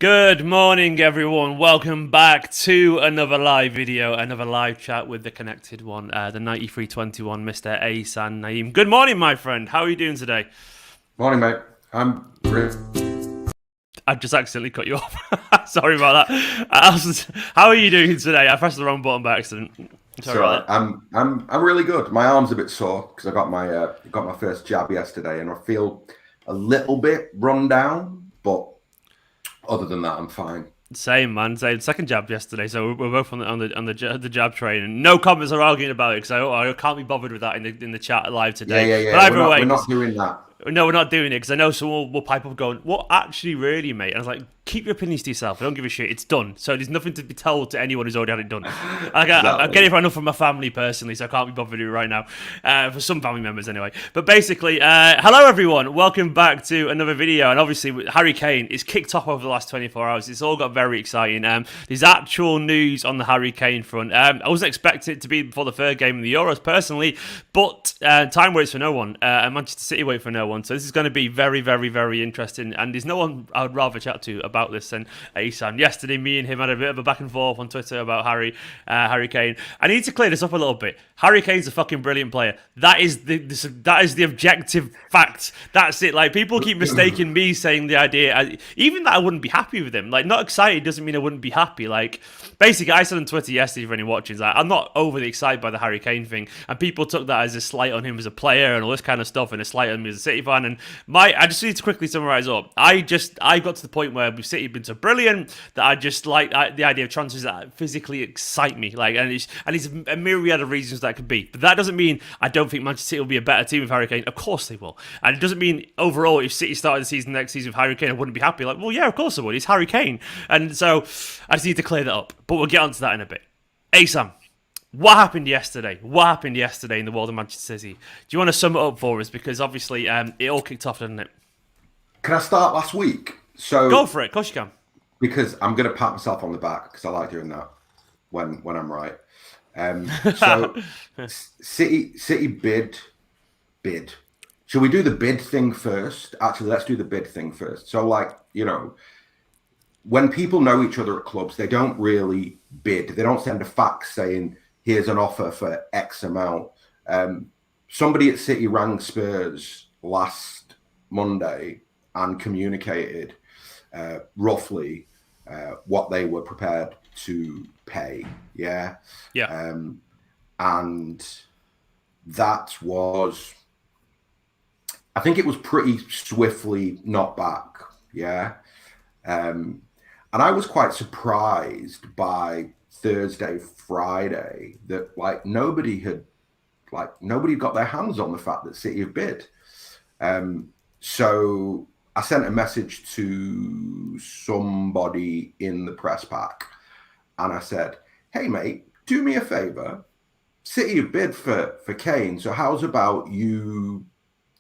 Good morning, everyone. Welcome back to another live video, another live chat with the connected one, the 9321, Mr. Ahsan Naeem. Good morning, my friend. How are you doing today? Morning, mate. I'm really I've just accidentally cut you off. Sorry about that. How are you doing today? I pressed the wrong button by accident. Sorry sorry. about that. I'm really good. My arm's a bit sore because I got my first jab yesterday, and I feel a little bit run down. But other than that, I'm fine. Same, man. Same. Second jab yesterday, so we're both on the jab train, and no comments are arguing about it because I can't be bothered with that in the chat live Yeah, today. yeah, But yeah. We're either not way, we're not because doing that. no, we're not doing it because I know someone will pipe up going, "What actually, really, mate?" And I was like, "Keep your opinions to yourself. I don't give a shit. It's done. So there's nothing to be told to anyone who's already had it done." I get Exactly. it enough from my family personally, so I can't be bothered with it right now. For some family members, anyway. But basically, hello everyone. Welcome back to another video. And obviously, with Harry Kane is kicked off over the last 24 hours. It's all got very exciting. There's actual news on the Harry Kane front. I wasn't expecting it to be before the third game of the Euros personally, but time waits for no one. And Manchester City wait for no one. So this is going to be very, very, very interesting. And there's no one I would rather chat to about this than Ahsan. Yesterday, me and him had a bit of a back and forth on Twitter about Harry Kane. I need to clear this up a little bit. Harry Kane's a fucking brilliant player. That is the objective fact. That's it. Like, people keep mistaking me saying the idea, even that I wouldn't be happy with him. Like, not excited doesn't mean I wouldn't be happy. Like, basically, I said on Twitter yesterday for anyone watching, like, I'm not overly excited by the Harry Kane thing, and people took that as a slight on him as a player and all this kind of stuff, and a slight on me as a City fan. And I just need to quickly summarize up. I got to the point where City have been so brilliant that I just like the idea of transfers that physically excite me. Like, and it's a myriad of reasons that could be, but that doesn't mean I don't think Manchester City will be a better team with Harry Kane. Of course they will, and it doesn't mean overall if City started the season next season with Harry Kane, I wouldn't be happy. Like, well, yeah, of course I would. He's Harry Kane, and so I just need to clear that up. But we'll get onto that in a bit. Hey Sam, what happened yesterday? What happened yesterday in the world of Manchester City? Do you want to sum it up for us? Because obviously, it all kicked off, didn't it? Can I start last week? Go So for it. Of course you can. because I'm gonna pat myself on the back because I like doing that when I'm right. So City bid. Should we do the bid thing first? Actually, let's do the bid thing first. So, like, when people know each other at clubs, they don't really bid. They don't send a fax saying, here's an offer for X amount. Somebody at City rang Spurs last Monday and communicated roughly what they were prepared to pay. Yeah. Yeah. And that was, I think it was pretty swiftly knocked back. Yeah. And I was quite surprised by Thursday, Friday that nobody got their hands on the fact that City have bid. So I sent a message to somebody in the press pack and I said, hey mate, do me a favor. City have bid for Kane. So how's about you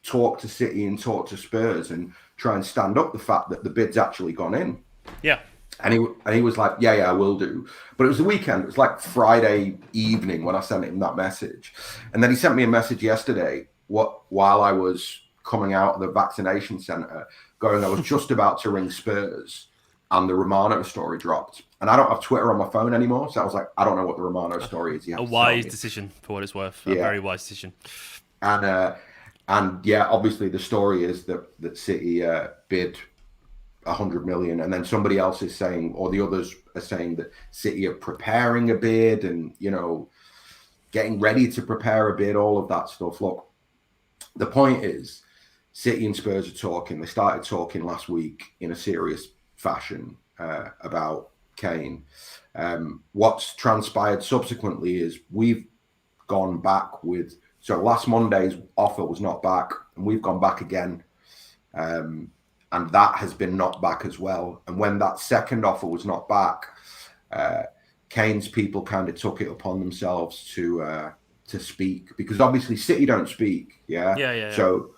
talk to City and talk to Spurs and try and stand up the fact that the bid's actually gone in? Yeah. And he was like, yeah, I will do. But it was the weekend. It was like Friday evening when I sent him that message. And then he sent me a message yesterday while I was coming out of the vaccination centre, going, I was just about to ring Spurs and the Romano story dropped. And I don't have Twitter on my phone anymore. So I was like, I don't know what the Romano story is. You A have to tell wise me. decision for what it's worth. A Yeah. very wise decision. And yeah, obviously the story is that City bid 100 million, and then somebody else is saying, or the others are saying, that City are preparing a bid and getting ready to prepare a bid, all of that stuff. Look, the point is, City and Spurs are talking. They started talking last week in a serious fashion about Kane. What's transpired subsequently is we've gone back with, so last Monday's offer was not back, and we've gone back again. And that has been knocked back as well. And when that second offer was knocked back, Kane's people kind of took it upon themselves to speak, because obviously City don't speak. Yeah. Yeah. So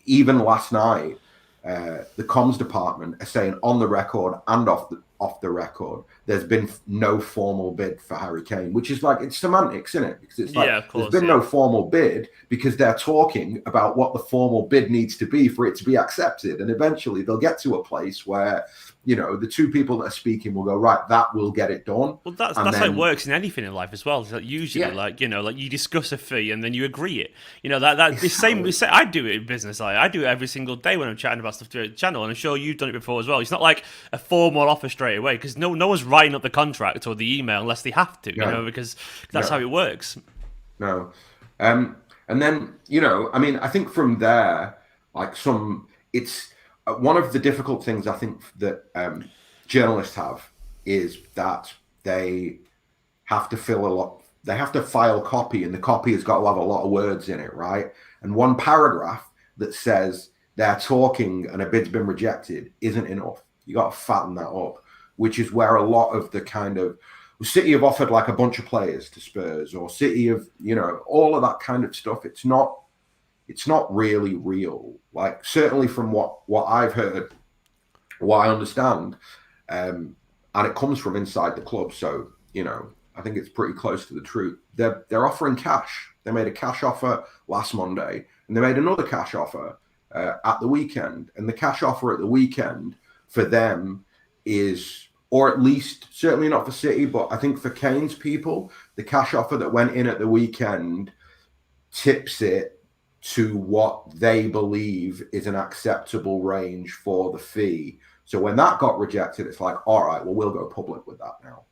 even last night, the comms department are saying on the record and off the record, there's been no formal bid for Harry Kane, which is like, it's semantics, isn't it? Because it's like, Yeah, of course, there's been yeah. no formal bid because they're talking about what the formal bid needs to be for it to be accepted. And eventually they'll get to a place where the two people that are speaking will go, right, that will get it done. Well, that's And how it then, works in anything in life as well. It's like usually, yeah, like like you discuss a fee and then you agree it. That the same. exactly. I do it in business. I do it every single day when I'm chatting about stuff to the channel, and I'm sure you've done it before as well. It's not like a formal offer straight away because no one's writing up the contract or the email unless they have to. No, Because that's no, how it works. no. And then, I mean, I think from there, like it's one of the difficult things I think that journalists have is that they have to they have to file copy, and the copy has got to have a lot of words in it, right? And one paragraph that says they're talking and a bid's been rejected isn't enough. You got to fatten that up, which is where a lot of the kind of City have offered like a bunch of players to Spurs, or City have, all of that kind of stuff. It's not really real. Like, certainly from what I've heard, what I understand, and it comes from inside the club. So, I think it's pretty close to the truth. They're offering cash. They made a cash offer last Monday, and they made another cash offer at the weekend. And the cash offer at the weekend for them is, or at least certainly not for City, but I think for Kane's people, the cash offer that went in at the weekend tips it to what they believe is an acceptable range for the fee. So when that got rejected, it's like, all right, well, we'll go public with that now.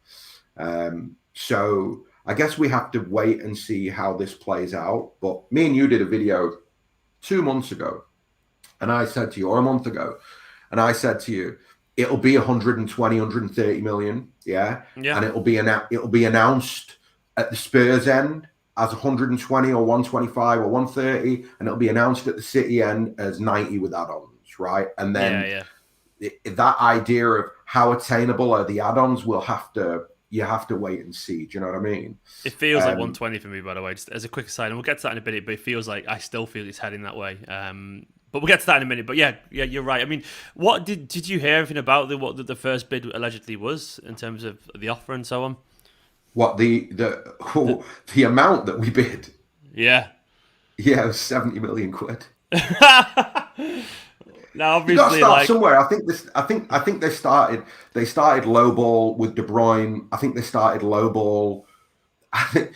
So I guess we have to wait and see how this plays out. But me and you did a video 2 months ago, and I said to you, or a month ago, and I said to you, it'll be 120, 130 million, yeah? Yeah. And it'll be announced at the Spurs end as 120 or 125 or 130, and it'll be announced at the City end as 90 with add-ons, right? And then that idea of how attainable are the add-ons you have to wait and see. Do you know what I mean? It feels like 120 for me, by the way, just as a quick aside, and we'll get to that in a minute, but it feels like I still feel it's heading that way. But we'll get to that in a minute. But yeah, you're right. I mean, what did you hear anything about what the first bid allegedly was in terms of the offer and so on? What the amount that we bid? Yeah. Yeah, it was 70 million quid. Now, obviously, you got to start somewhere. I think they started lowball with De Bruyne. I think they started lowball. I think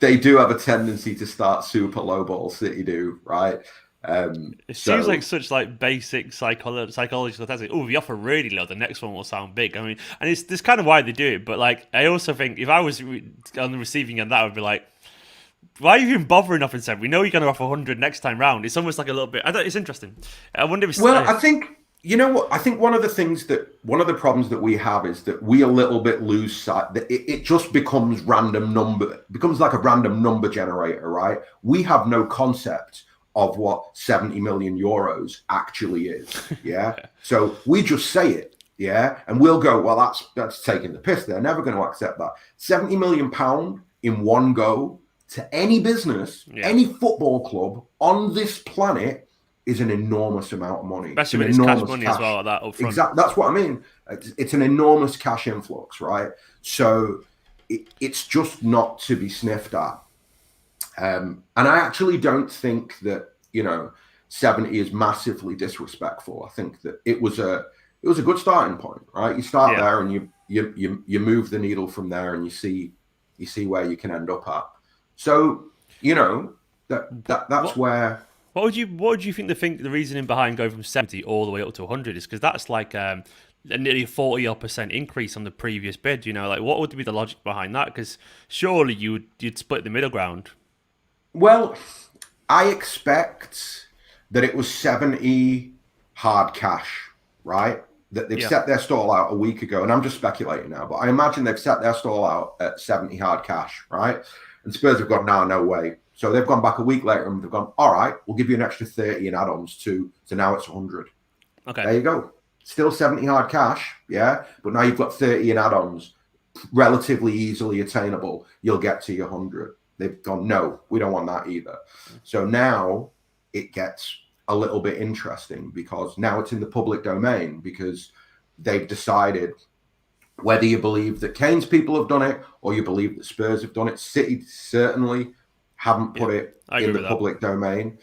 they do have a tendency to start super lowball. City do, right? It seems like such like basic psychological tactics. Oh, if you offer really low, the next one will sound big. I mean, and it's kind of why they do it. But like, I also think if I was on the receiving end, that would be like, why are you even bothering offering 7? We know you're going to offer 100 next time round. It's almost like a little bit. It's interesting. I wonder if. Well, I think what I think one of the problems that we have is that we a little bit lose sight that it just becomes like a random number generator, right? We have no concept of what 70 million euros actually is. Yeah. So we just say it. Yeah. And we'll go, well, that's taking the piss. They're never going to accept that. 70 million pound in one go to any business, any football club on this planet is an enormous amount of money. Especially when it's cash money as well, that up front. Exactly. That's what I mean. It's an enormous cash influx, right? So it's just not to be sniffed at. And I actually don't think that 70 is massively disrespectful. I think that it was a good starting point, right? You start there and you move the needle from there, and you see where you can end up at. So that's where. What would you think the reasoning behind going from 70 all the way up to 100 is? Because that's like a nearly 40% increase on the previous bid. Like what would be the logic behind that? Because surely you'd split the middle ground. Well, I expect that it was 70 hard cash, right? That they've set their stall out a week ago, and I'm just speculating now, but I imagine they've set their stall out at 70 hard cash, right? And Spurs have gone, no way. So they've gone back a week later and they've gone, all right, we'll give you an extra 30 in add-ons too. So now it's 100. Okay. There you go. Still 70 hard cash, yeah? But now you've got 30 in add-ons, relatively easily attainable. You'll get to your 100. They've gone, no, we don't want that either. So now it gets a little bit interesting because now it's in the public domain because they've decided whether you believe that Kane's people have done it or you believe that Spurs have done it. City certainly haven't put it in the public domain.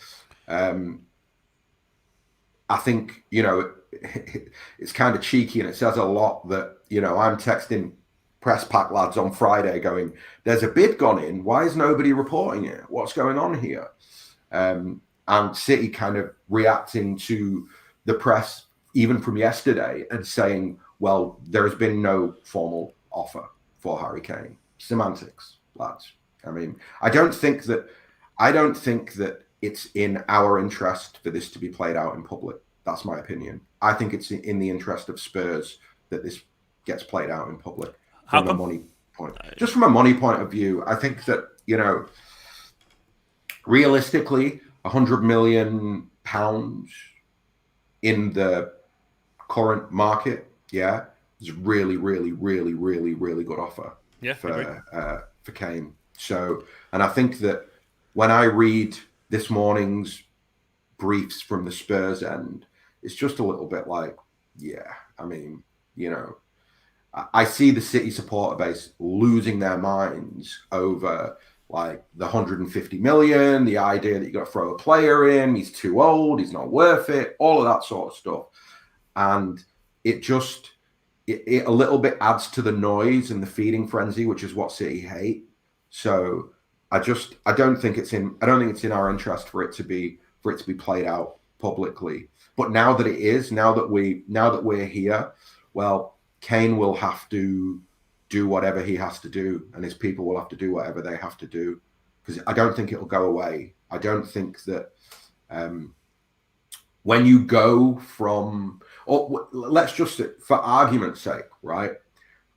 I think, it's kind of cheeky, and it says a lot that, I'm texting press pack lads on Friday going, there's a bid gone in. Why is nobody reporting it? What's going on here? And City kind of reacting to the press, even from yesterday, and saying, well, there has been no formal offer for Harry Kane. Semantics, lads. I mean, I don't think that it's in our interest for this to be played out in public. That's my opinion. I think it's in the interest of Spurs that this gets played out in public from a money point. Just from a money point of view, I think that, realistically, £100 million in the current market, is really, really, really, really, really good offer for Kane. So, and I think that when I read this morning's briefs from the Spurs end, it's just a little bit like, I mean, I see the City supporter base losing their minds over like the 150 million, the idea that you got to throw a player in, he's too old, he's not worth it, all of that sort of stuff. And it just, it a little bit adds to the noise and the feeding frenzy, which is what City hate. So I don't think it's in our interest for it to be played out publicly. But now that it is, now that we're here, well, Kane will have to do whatever he has to do, and his people will have to do whatever they have to do, because I don't think it'll go away. I don't think that when you go from, or let's just, for argument's sake, right?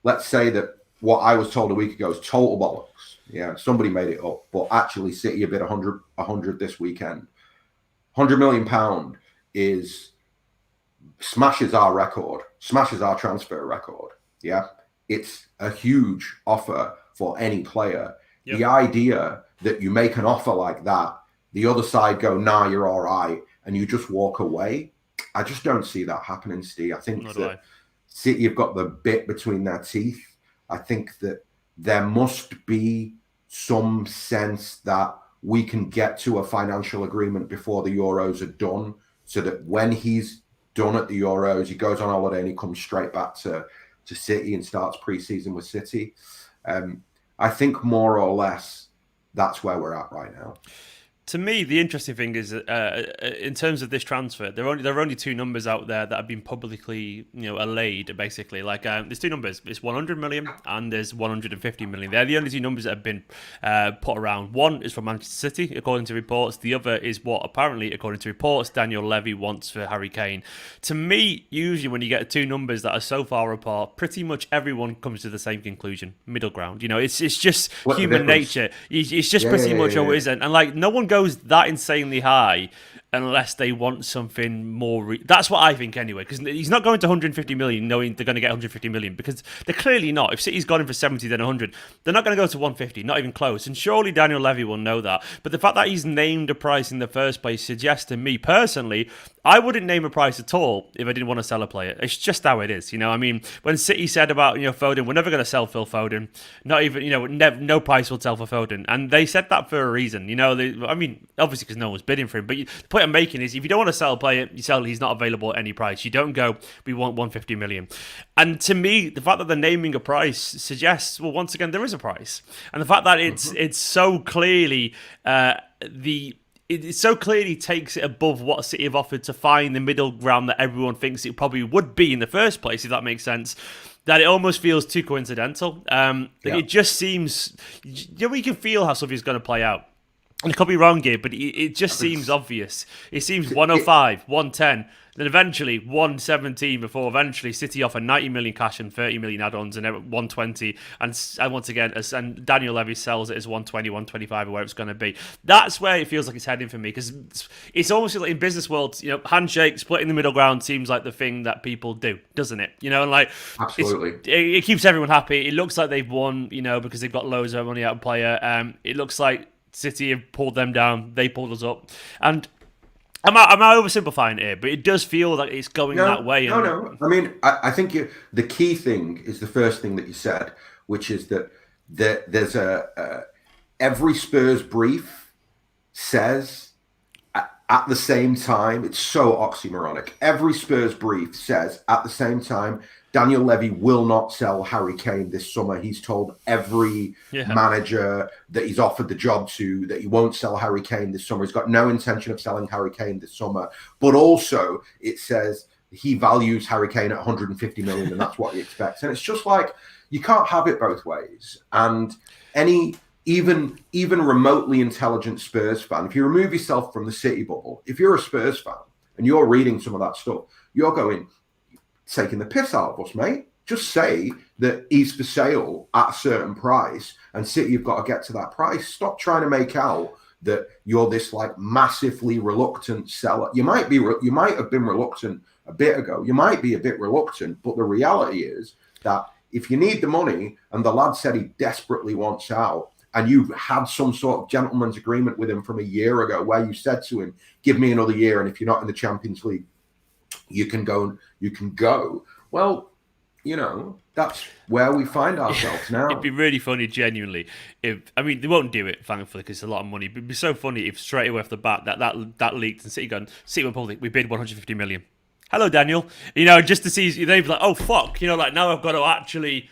Let's say that what I was told a week ago is total bollocks. Yeah, somebody made it up, but actually City a bid 100 this weekend. £100 million smashes our record, smashes our transfer record. Yeah, it's a huge offer for any player. Yep. The idea that you make an offer like that, the other side go, nah, you're all right, and you just walk away, I just don't see that happening, Steve. I think that City have got the bit between their teeth. I think that there must be some sense that we can get to a financial agreement before the Euros are done, so that when he's done at the Euros, he goes on holiday and he comes straight back to City and starts pre-season with City. I think more or less that's where we're at right now. To me, the interesting thing is, in terms of this transfer, there are only two numbers out there that have been publicly, allayed. Basically, like there's two numbers: it's 100 million and there's 150 million. They're the only two numbers that have been put around. One is from Manchester City, according to reports. The other is what apparently, according to reports, Daniel Levy wants for Harry Kane. To me, usually when you get two numbers that are so far apart, pretty much everyone comes to the same conclusion: middle ground. It's just human nature. It's just pretty much all it is, and like no one goes that insanely high unless they want something more. That's what I think anyway, because he's not going to 150 million knowing they're going to get 150 million, because they're clearly not. If City's gone in for 70 then 100, they're not going to go to 150, not even close. And surely Daniel Levy will know that. But the fact that he's named a price in the first place suggests to me personally, I wouldn't name a price at all if I didn't want to sell a player. It's just how it is. I mean, when City said about Foden, we're never going to sell Phil Foden, not even no price will sell for Foden, and they said that for a reason. I mean, obviously because no one's bidding for him. But the point I'm making is, if you don't want to sell a player, you sell he's not available at any price. You don't go, we want 150 million. And to me, the fact that they're naming a price suggests, well, once again, there is a price, and the fact that it's so clearly It so clearly takes it above what City have offered to find the middle ground that everyone thinks it probably would be in the first place, if that makes sense, that it almost feels too coincidental. It just seems, we can feel how something's going to play out. And I could be wrong here, but it just seems obvious. It seems 105, 110, then eventually 117 before eventually City offer 90 million cash and 30 million add-ons and 120. And once again, and Daniel Levy sells it as 120, 125 or where it's going to be. That's where it feels like it's heading for me, because it's almost like in business world, handshake, splitting the middle ground seems like the thing that people do, doesn't it? And like, absolutely, it keeps everyone happy. It looks like they've won, because they've got loads of money out of player. It looks like City have pulled them down, they pulled us up, and I'm oversimplifying it here, but it does feel like it's going that way. No. I mean, I think the key thing is the first thing that you said, which is that there's every Spurs brief says at the same time, it's so oxymoronic. Every Spurs brief says at the same time, Daniel Levy will not sell Harry Kane this summer. He's told every manager that he's offered the job to that he won't sell Harry Kane this summer. He's got no intention of selling Harry Kane this summer. But also it says he values Harry Kane at 150 million and that's what he expects. And it's just like, you can't have it both ways. And even remotely intelligent Spurs fan, if you remove yourself from the City bubble, if you're a Spurs fan and you're reading some of that stuff, you're going, taking the piss out of us, mate. Just say that he's for sale at a certain price and City have got to get to that price. Stop trying to make out that you're this like massively reluctant seller. You might have been reluctant a bit ago. You might be a bit reluctant, but the reality is that if you need the money and the lad said he desperately wants out, and you've had some sort of gentleman's agreement with him from a year ago where you said to him, give me another year, and if you're not in the Champions League, you can go. Well, you know, that's where we find ourselves now. It'd be really funny, genuinely, they won't do it, thankfully, because it's a lot of money, but it'd be so funny if straight away off the bat that leaked and City went public, we bid 150 million. Hello, Daniel. You know, just to see, they'd be like, oh, fuck, you know, like now I've got to actually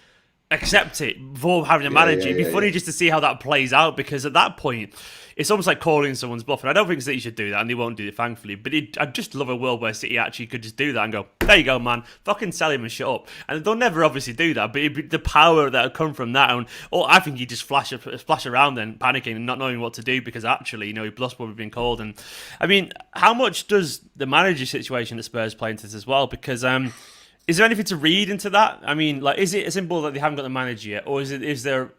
accept it before having a manager. It'd be funny just to see how that plays out, because at that point, it's almost like calling someone's bluff. And I don't think City should do that, and they won't do it, thankfully. But I'd just love a world where City actually could just do that and go, there you go, man, fucking sell him and shut up. And they'll never obviously do that, but it'd be the power that would come from that. Or I think he'd just splash around then, panicking and not knowing what to do, because actually, you know, his bluff's probably been called. And I mean, how much does the manager situation at Spurs play into this as well? Because is there anything to read into that? I mean, like, is it as simple that they haven't got the manager yet, or is there?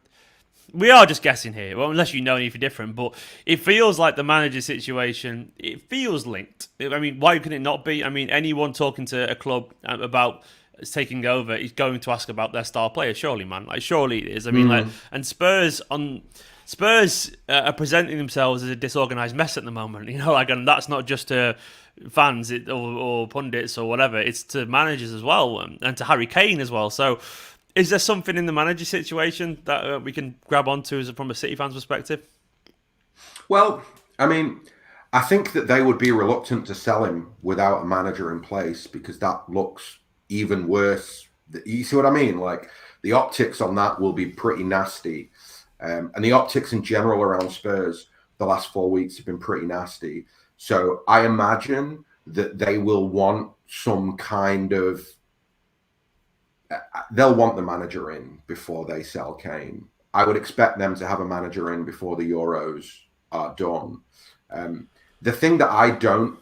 We are just guessing here, well, unless you know anything different. But it feels like the manager situation. It feels linked. I mean, why can it not be? I mean, anyone talking to a club about taking over is going to ask about their star player. Surely, man. Like, surely it is. I mean, like, and Spurs are presenting themselves as a disorganized mess at the moment. You know, like, and that's not just to fans or pundits or whatever. It's to managers as well, and to Harry Kane as well. So, is there something in the manager situation that we can grab onto from a City fan's perspective? Well, I mean, I think that they would be reluctant to sell him without a manager in place, because that looks even worse. You see what I mean? Like, the optics on that will be pretty nasty. And the optics in general around Spurs the last 4 weeks have been pretty nasty. So I imagine that they will want some kind of... They'll want the manager in before they sell Kane. I would expect them to have a manager in before the Euros are done. The thing that I don't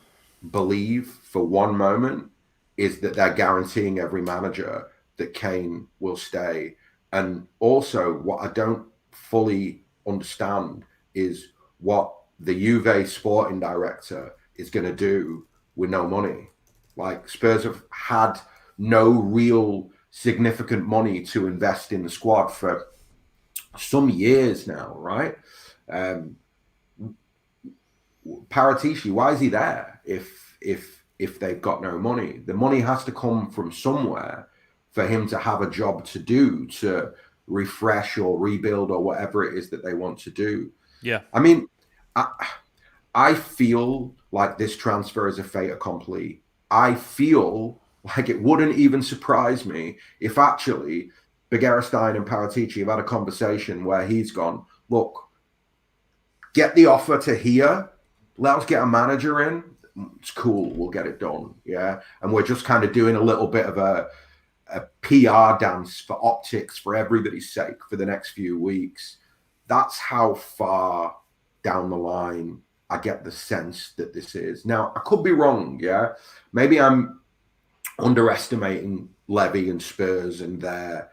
believe for one moment is that they're guaranteeing every manager that Kane will stay. And also, what I don't fully understand is what the Juve sporting director is going to do with no money. Like, Spurs have had no real significant money to invest in the squad for some years now, right? Paratici, why is he there if they've got no money? The money has to come from somewhere for him to have a job to do, to refresh or rebuild or whatever it is that they want to do. Yeah. I mean, I feel like this transfer is a fait accompli. I feel like it wouldn't even surprise me if actually Begiristain and Paratici have had a conversation where he's gone, look, get the offer to here, let us get a manager in. It's cool, we'll get it done. Yeah. And we're just kind of doing a little bit of a PR dance for optics for everybody's sake for the next few weeks. That's how far down the line I get the sense that this is. Now, I could be wrong, yeah? Maybe I'm underestimating Levy and Spurs and their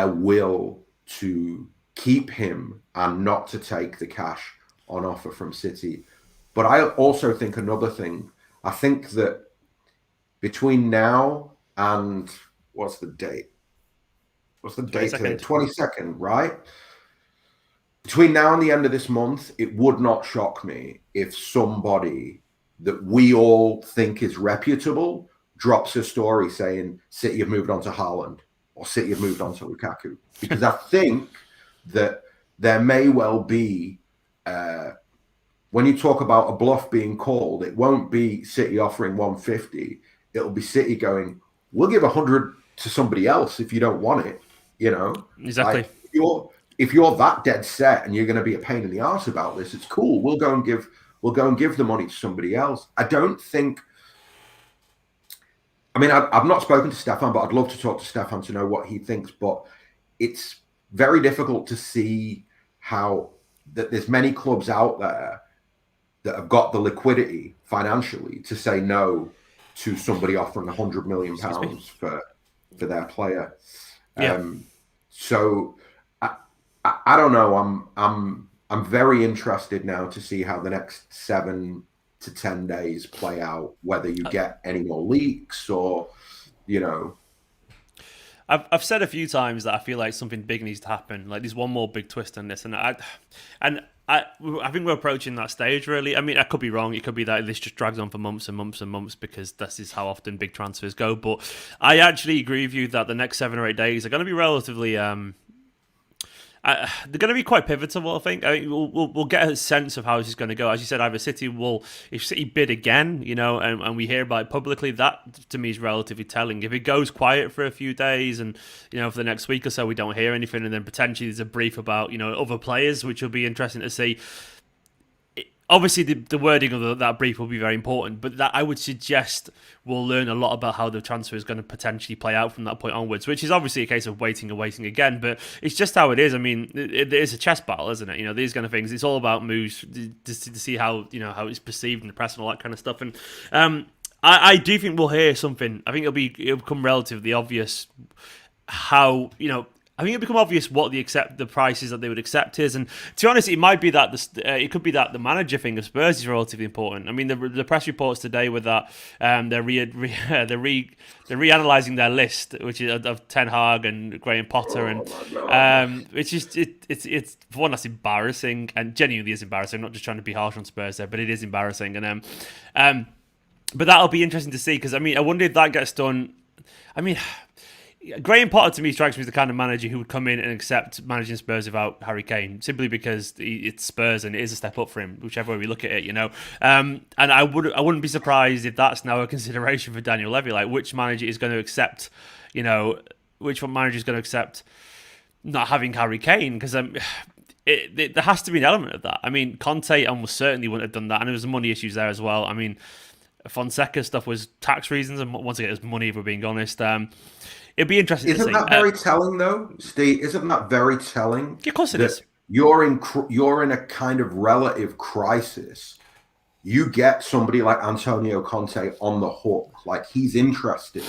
will to keep him and not to take the cash on offer from City. But I also think another thing, I think that between now and what's the date? What's the date today? 22nd, right? Between now and the end of this month, it would not shock me if somebody that we all think is reputable drops a story saying City have moved on to Haaland or City have moved on to Lukaku. Because I think that there may well be when you talk about a bluff being called, it won't be City offering 150. It'll be City going, we'll give 100 to somebody else if you don't want it. You know, Exactly. like if you're that dead set and you're going to be a pain in the arse about this, it's cool. We'll go and give the money to somebody else. I don't think. I mean, I've not spoken to Stefan, but I'd love to talk to Stefan to know what he thinks. But it's very difficult to see how that there's many clubs out there that have got the liquidity financially to say no to somebody offering £100 million for their player. Yeah. So I don't know. I'm very interested now to see how the next 7 to 10 days play out, whether you get any more leaks or, you know. I've said a few times that I feel like something big needs to happen. Like there's one more big twist on this, and I think we're approaching that stage. Really, I mean, I could be wrong. It could be that this just drags on for months and months and months because this is how often big transfers go. But I actually agree with you that the next 7 or 8 days are going to be relatively. They're going to be quite pivotal, I think. I mean, we'll get a sense of how this is going to go. As you said, either City will, if City bid again, you know, and we hear about it publicly, that to me is relatively telling. If it goes quiet for a few days and, you know, for the next week or so we don't hear anything, and then potentially there's a brief about, you know, other players, which will be interesting to see. Obviously, the wording of that brief will be very important, but that I would suggest we'll learn a lot about how the transfer is going to potentially play out from that point onwards, which is obviously a case of waiting and waiting again, but it's just how it is. I mean, it is a chess battle, isn't it? You know, these kind of things. It's all about moves to see how, you know, how it's perceived in the press and all that kind of stuff. And I do think we'll hear something. I think it'll become relatively obvious how, you know, I think it'll become obvious what the prices that they would accept is, and to be honest, it might be that it could be that the manager thing of Spurs is relatively important. I mean, the press reports today were that they're reanalyzing their list, which is of Ten Hag and Graham Potter, and which is it's for one, that's embarrassing, and genuinely is embarrassing. I'm not just trying to be harsh on Spurs there, but it is embarrassing, and but that'll be interesting to see because I mean, I wonder if that gets done. I mean. Graham Potter to me strikes me as the kind of manager who would come in and accept managing Spurs without Harry Kane, simply because it's Spurs and it is a step up for him, whichever way we look at it, you know. And I wouldn't be surprised if that's now a consideration for Daniel Levy, like which manager is going to accept, you know, which one manager is going to accept not having Harry Kane, because there has to be an element of that. I mean, Conte almost certainly wouldn't have done that, and there was money issues there as well. I mean, Fonseca stuff was tax reasons, and once again, it was money, if we're being honest. It'd be interesting to see. Isn't that very telling, though, Steve? Isn't that very telling? Yeah, of course it is. You're in a kind of relative crisis. You get somebody like Antonio Conte on the hook, like he's interested.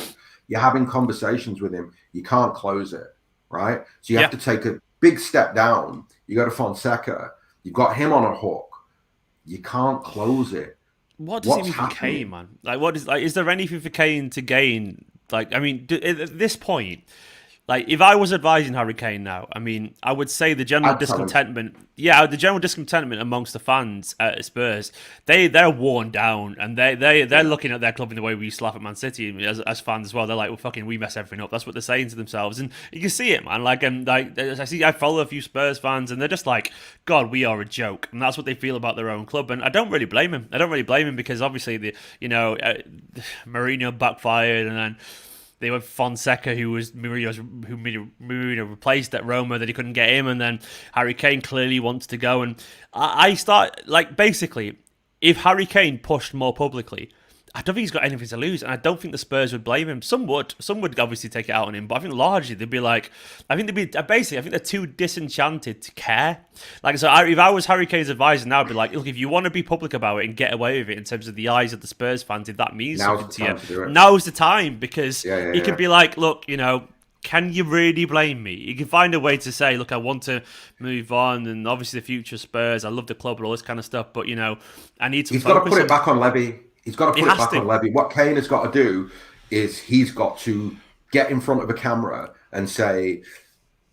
You're having conversations with him. You can't close it, right? So you have to take a big step down. You go to Fonseca. You've got him on a hook. You can't close it. What does it mean for Kane, man? Like, is there anything for Kane to gain? Like, I mean, at this point, like, if I was advising Harry Kane now, I mean, I would say the general discontentment, the general discontentment amongst the fans at Spurs, they're worn down, and they're looking at their club in the way we used to laugh at Man City as fans as well. They're like, well, fucking, we mess everything up. That's what they're saying to themselves, and you can see it, man. Like, I follow a few Spurs fans, and they're just like, God, we are a joke, and that's what they feel about their own club. And I don't really blame him. Because obviously Mourinho backfired, and then they went Fonseca, who Mourinho replaced at Roma, that he couldn't get him, and then Harry Kane clearly wants to go. And I start, like, basically, if Harry Kane pushed more publicly, I don't think he's got anything to lose, and I don't think the Spurs would blame him. Some would obviously take it out on him, but I think largely they'd be like, I think they're too disenchanted to care. Like, so if I was Harry Kane's advisor now, I'd be like, look, if you want to be public about it and get away with it in terms of the eyes of the Spurs fans, if that means something to you, now's the time, because he can be like, look, you know, can you really blame me? You can find a way to say, look, I want to move on, and obviously the future Spurs, I love the club and all this kind of stuff, but, you know, I need some focus. He's got to put it back on Levy. He's got to put it back on Levy. What Kane has got to do is he's got to get in front of a camera and say,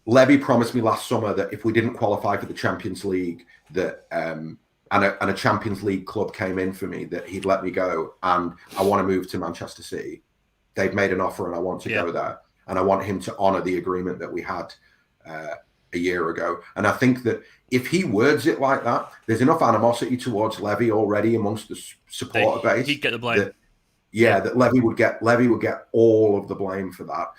Levy promised me last summer that if we didn't qualify for the Champions League, that and a Champions League club came in for me, that he'd let me go, and I want to move to Manchester City. They've made an offer and I want to go there. And I want him to honour the agreement that we had a year ago. And I think that if he words it like that, there's enough animosity towards Levy already amongst the supporter base. He'd get the blame. That Levy would get all of the blame for that.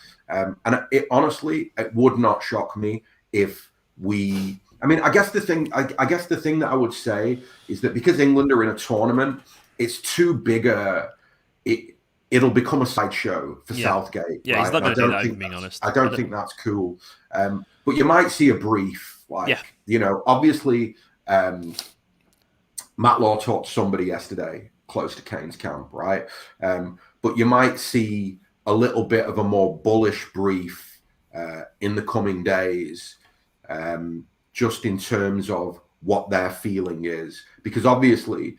And it honestly, it would not shock me if we. I mean, I guess the thing that I would say is that because England are in a tournament, it's too big it'll become a sideshow for Southgate. Yeah, right? He's not going to do that, being honest. I don't think that's cool. But you might see a brief, obviously, Matt Law talked to somebody yesterday close to Kane's camp, right? But you might see a little bit of a more bullish brief in the coming days, just in terms of what their feeling is. Because obviously,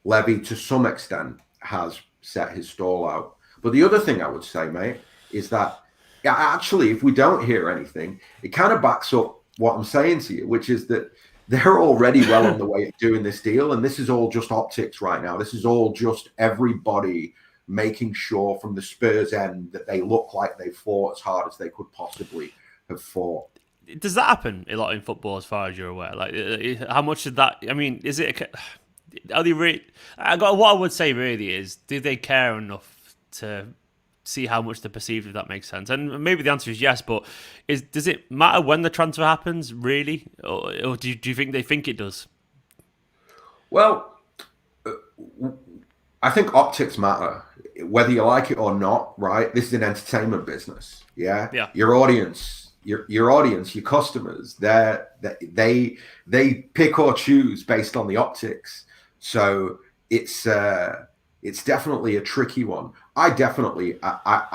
Levy, to some extent, has set his stall out. But the other thing I would say, mate, is that actually, if we don't hear anything, it kind of backs up what I'm saying to you, which is that they're already well on the way of doing this deal. And this is all just optics right now. This is all just everybody making sure from the Spurs end that they look like they fought as hard as they could possibly have fought. Does that happen a lot in football, as far as you're aware? Like, how much of that? I mean, is it? Are they really? What I would say really is, do they care enough to see how much they're perceived? If that makes sense, and maybe the answer is yes. But does it matter when the transfer happens, really, or do you think they think it does? Well, I think optics matter, whether you like it or not. Right? This is an entertainment business. Yeah. Your audience. Your audience, your customers, they pick or choose based on the optics. So it's definitely a tricky one. I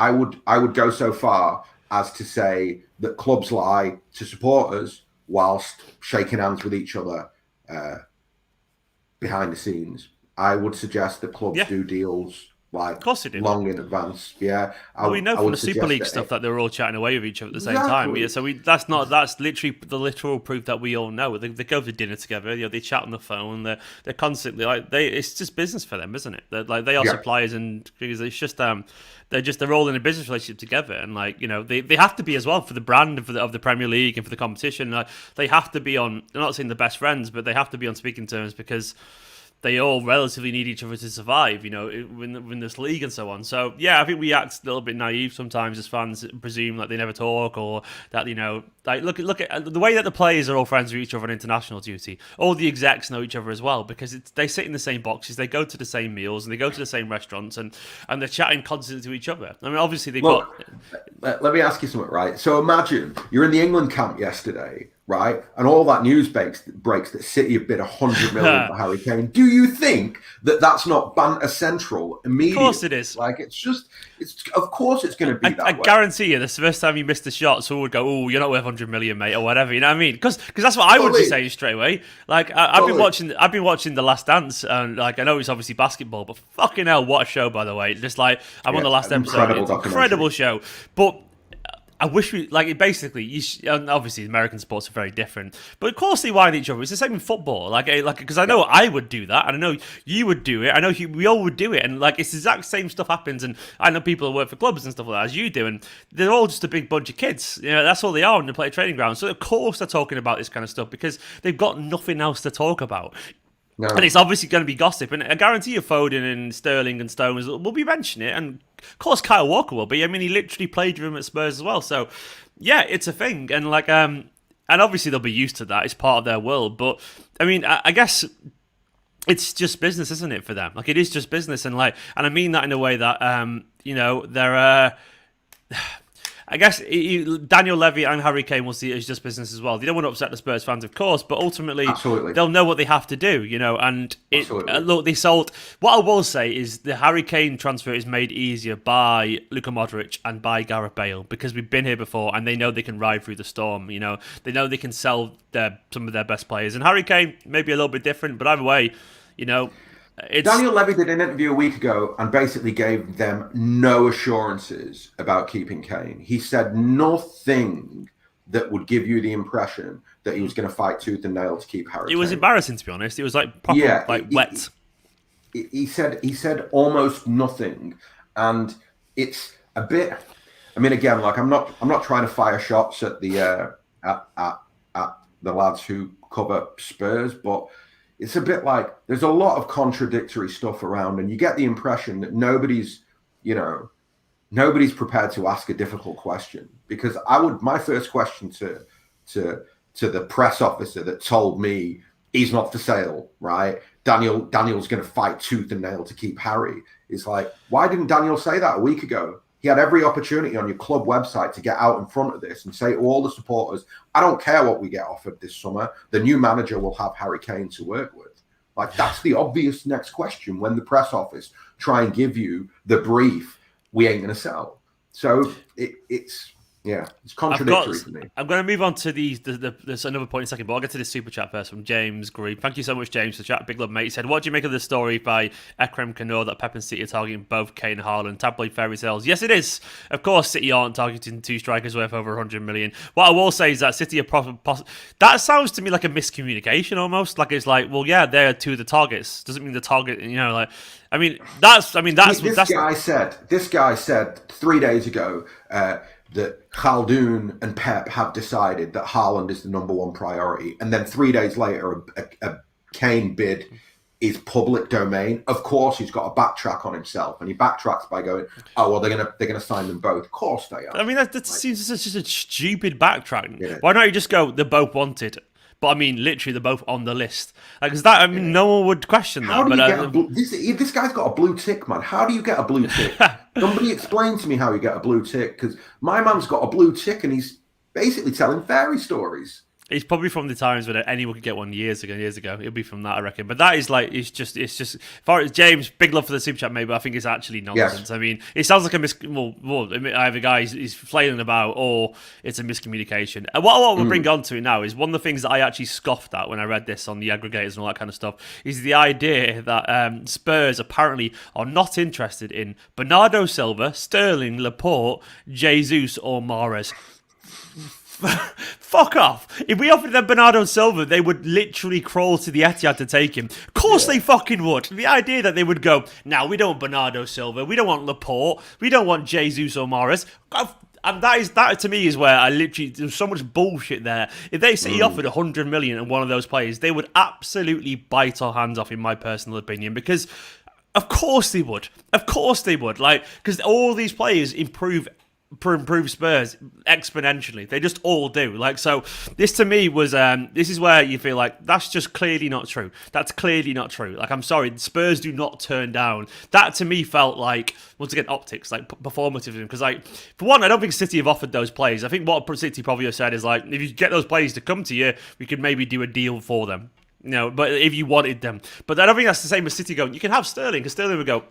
would go so far as to say that clubs lie to supporters whilst shaking hands with each other behind the scenes. I would suggest that clubs do deals like, of course they do. Long in advance. Yeah. We know from the Super League stuff that they're all chatting away with each other at the same time. Yeah, so that's literally the literal proof that we all know. They go to dinner together. They chat on the phone. They're constantly it's just business for them, isn't it? They are suppliers, and because it's just they're all in a business relationship together, and they have to be as well for the brand of the Premier League and for the competition. They have to be on. I'm not saying the best friends, but they have to be on speaking terms because they all relatively need each other to survive, in this league and so on. So, yeah, I think we act a little bit naive sometimes as fans, presume that they never talk, or that, look at the way that the players are all friends with each other on international duty. All the execs know each other as well, because they sit in the same boxes, they go to the same meals, and they go to the same restaurants, and they're chatting constantly to each other. I mean, obviously they've got... Let me ask you something, right? So imagine you're in the England camp yesterday, right? And all that news breaks that City have bid 100 million for Harry Kane. Do you think that that's not banter central immediately? Of course it is. Of course it's going to be that way. I guarantee you, the first time you missed a shot, someone would go, "Oh, you're not worth 100 million, mate," or whatever. You know what I mean? Because that's what I would be saying straight away. I've been watching The Last Dance, and I know it's obviously basketball, but fucking hell, what a show, by the way. Just I'm on the last episode. It's an incredible show, but I wish we basically. Obviously, American sports are very different, but of course they whine at each other. It's the same in football, because I know I would do that, and I know you would do it. I know we all would do it, and it's the exact same stuff happens. And I know people who work for clubs and stuff like that, as you do, and they're all just a big bunch of kids. That's all they are when they play training ground. So of course they're talking about this kind of stuff because they've got nothing else to talk about. No. And it's obviously going to be gossip. And I guarantee you Foden and Sterling and Stones will be mentioning it. And of course Kyle Walker will be. I mean, he literally played with him at Spurs as well. So, yeah, it's a thing. And and obviously they'll be used to that. It's part of their world. But, I mean, I guess it's just business, isn't it, for them? It is just business. And I mean that in a way that, they're... I guess Daniel Levy and Harry Kane will see it as just business as well. They don't want to upset the Spurs fans, of course, but ultimately they'll know what they have to do, and look, they sold... What I will say is the Harry Kane transfer is made easier by Luka Modric and by Gareth Bale, because we've been here before and they know they can ride through the storm, they know they can sell some of their best players. And Harry Kane, maybe a little bit different, but either way, Daniel Levy did an interview a week ago and basically gave them no assurances about keeping Kane. He said nothing that would give you the impression that he was going to fight tooth and nail to keep Harry Kane. It was embarrassing, to be honest. It was proper, wet. He said almost nothing, and it's a bit. I mean, again, I'm not trying to fire shots at the at the lads who cover Spurs, but it's a bit like there's a lot of contradictory stuff around, and you get the impression that nobody's prepared to ask a difficult question. Because my first question to the press officer that told me he's not for sale, right? Daniel's going to fight tooth and nail to keep Harry. It's like, why didn't Daniel say that a week ago? He had every opportunity on your club website to get out in front of this and say to all the supporters, I don't care what we get offered this summer. The new manager will have Harry Kane to work with. Like, that's the obvious next question when the press office try and give you the brief, we ain't going to sell. So it's contradictory for me. I'm going to move on to there's another point in a second, but I'll get to this super chat first from James Green. Thank you so much, James, for the chat. Big love, mate. He said, what do you make of the story by Ekrem Kanor that Pep and City are targeting both Kane and Haaland? Tabloid fairy tales. Yes, it is. Of course, City aren't targeting two strikers worth over 100 million. What I will say is that City are that sounds to me like a miscommunication almost. Like it's like, well, yeah, they're two of the targets. Doesn't mean the target, like. This guy said 3 days ago that Khaldoon and Pep have decided that Haaland is the number one priority, and then 3 days later, a Kane bid is public domain. Of course, he's got to backtrack on himself, and he backtracks by going, "Oh well, they're gonna sign them both." Of course they are. I mean, that seems just a stupid backtrack. Yeah. Why don't you just go? They're both wanted. But I mean, literally, they're both on the list. Like, is that? I mean, no one would question that. This guy's got a blue tick, man. How do you get a blue tick? Somebody explain to me how you get a blue tick, because my man's got a blue tick and he's basically telling fairy stories. It's probably from the times when anyone could get one years ago. It'll be from that, I reckon. But that is like, it's just. James, big love for the super chat, mate, but I think it's actually nonsense. Yes. I mean, it sounds like either guy is flailing about, or it's a miscommunication. And what we'll bring on to it now is one of the things that I actually scoffed at when I read this on the aggregators and all that kind of stuff is the idea that Spurs apparently are not interested in Bernardo Silva, Sterling, Laporte, Jesus, or Mahrez. Fuck off. If we offered them Bernardo Silva, they would literally crawl to the Etihad to take him. Of course they fucking would. The idea that they would go, now we don't want Bernardo Silva, we don't want Laporte, we don't want Jesus or Morris. And that to me is where I literally, there's so much bullshit there. If they say he offered 100 million and one of those players, they would absolutely bite our hands off, in my personal opinion, because of course they would. Of course they would. Like, because all these players improve Spurs exponentially. They just all do. Like, so this to me was this is where you feel like that's just clearly not true. That's clearly not true. Like, I'm sorry, Spurs do not turn down. That to me felt like, once again, optics, like performative. Because, like, for one, I don't think City have offered those players. I think what City probably have said is like, if you get those players to come to you, we could maybe do a deal for them. But if you wanted them. But I don't think that's the same as City going, you can have Sterling, because Sterling would go,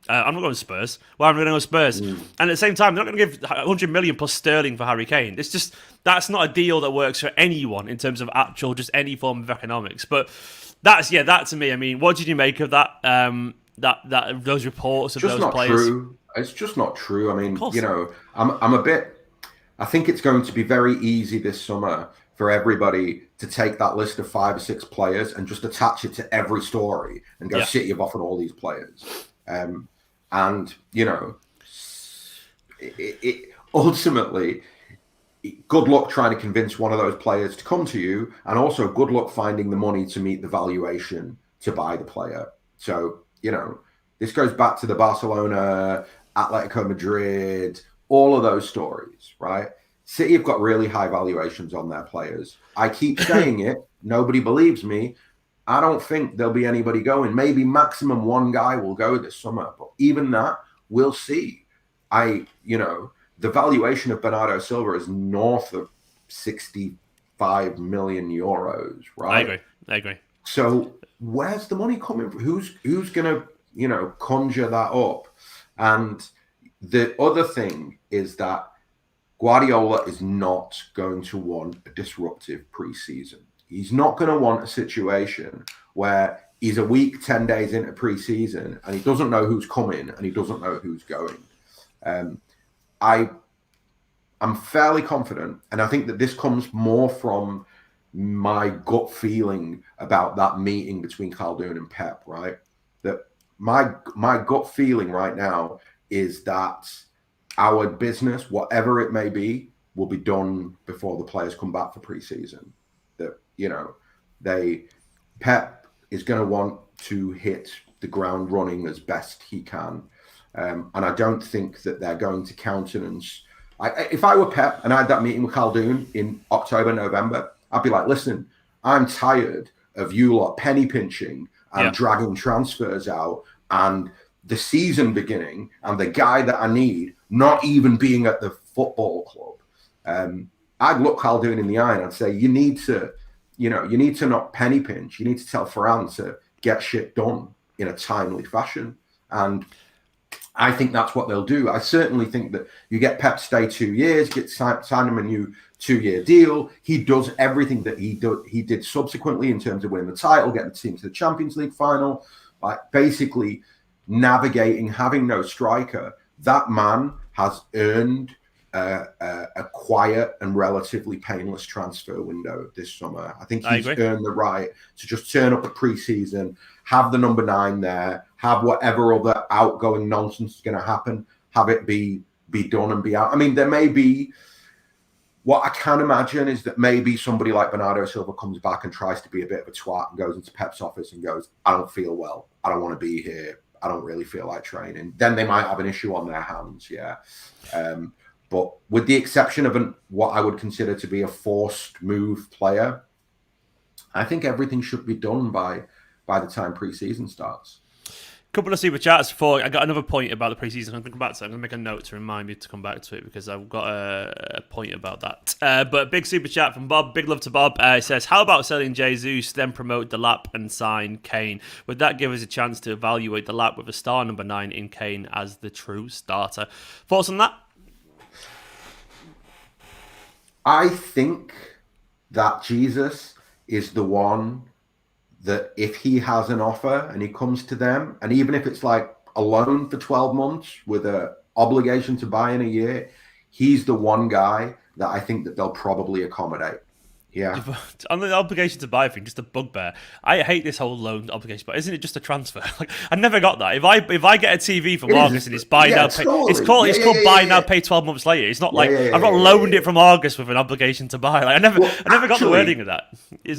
I'm not going to Spurs. Why am I going to go Spurs? And at the same time, they're not going to give 100 million plus Sterling for Harry Kane. It's just, that's not a deal that works for anyone in terms of actual, just any form of economics. But that to me, I mean, what did you make of that? Those reports of those players? True. It's just not true. I mean, I'm a bit. I think it's going to be very easy this summer for everybody to take that list of 5 or 6 players and just attach it to every story and go, City have offered all these players. And, ultimately, good luck trying to convince one of those players to come to you, and also good luck finding the money to meet the valuation to buy the player. So, this goes back to the Barcelona, Atletico Madrid, all of those stories, right? City have got really high valuations on their players. I keep saying it. Nobody believes me. I don't think there'll be anybody going. Maybe maximum one guy will go this summer, but even that, we'll see. The valuation of Bernardo Silva is north of 65 million euros, right? I agree. So where's the money coming from? Who's going to, conjure that up? And the other thing is that Guardiola is not going to want a disruptive preseason. He's not going to want a situation where he's a week, 10 days into pre-season and he doesn't know who's coming and he doesn't know who's going. I'm fairly confident, and I think that this comes more from my gut feeling about that meeting between Khaldoon and Pep, right? That my gut feeling right now is that our business, whatever it may be, will be done before the players come back for pre-season. That, you know, Pep is going to want to hit the ground running as best he can. And I don't think that they're going to countenance. If I were Pep and I had that meeting with Khaldoon in October, November, I'd be like, listen, I'm tired of you lot penny pinching and dragging transfers out and the season beginning and the guy that I need not even being at the football club. I'd look Khaldoon in the eye and I'd say, you need to not penny pinch. You need to tell Ferran to get shit done in a timely fashion. And I think that's what they'll do. I certainly think that you get Pep stay 2 years, sign him a new 2-year deal. He does everything that he did subsequently in terms of winning the title, getting the team to the Champions League final, like basically navigating, having no striker. That man has earned a quiet and relatively painless transfer window this summer. I think he's earned the right to just turn up at pre-season, have the number 9 there, have whatever other outgoing nonsense is going to happen, have it be done and be out. I mean, there may be, what I can imagine is that maybe somebody like Bernardo Silva comes back and tries to be a bit of a twat and goes into Pep's office and goes, I don't feel well. I don't want to be here. I don't really feel like training. Then they might have an issue on their hands, yeah. But with the exception of what I would consider to be a forced move player, I think everything should be done by the time pre-season starts. Couple of super chats before I got another point about the preseason. I'm going to come back to it. I'm going to make a note to remind me to come back to it because I've got a point about that. But a big super chat from Bob. Big love to Bob. It says, how about selling Jesus, then promote the lap and sign Kane? Would that give us a chance to evaluate the lap with a star number 9 in Kane as the true starter? Thoughts on that? I think that Jesus is the one that if he has an offer and he comes to them, and even if it's like a loan for 12 months with an obligation to buy in a year, he's the one guy that I think that they'll probably accommodate. Yeah. On the obligation to buy thing, just a bugbear. I hate this whole loan obligation, but isn't it just a transfer? Like, I never got that. If I get a TV from August and it's buy now, pay, it's called buy now, pay 12 months later. It's not like I've not loaned it from August with an obligation to buy. Like, I never got the wording of that.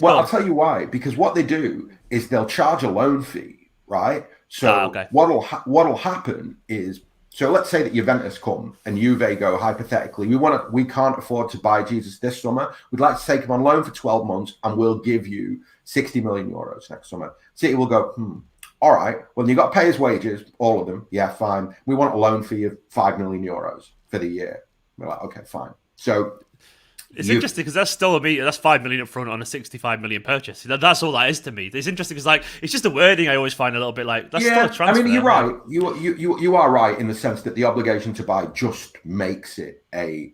I'll tell you why. Because what they do is they'll charge a loan fee, right? So what'll happen is, so let's say that Juventus come and Juve go, hypothetically, we can't afford to buy Jesus this summer. We'd like to take him on loan for 12 months and we'll give you 60 million euros next summer. City will go, all right, well, you've got to pay his wages, all of them. Yeah, fine. We want a loan fee of 5 million euros for the year. We're like, okay, fine. So it's interesting because that's still that's 5 million up front on a 65 million purchase. That's all that is to me. It's interesting because it's just the wording I always find a little bit like that's still a transfer. I mean, you're right. You are right in the sense that the obligation to buy just makes it a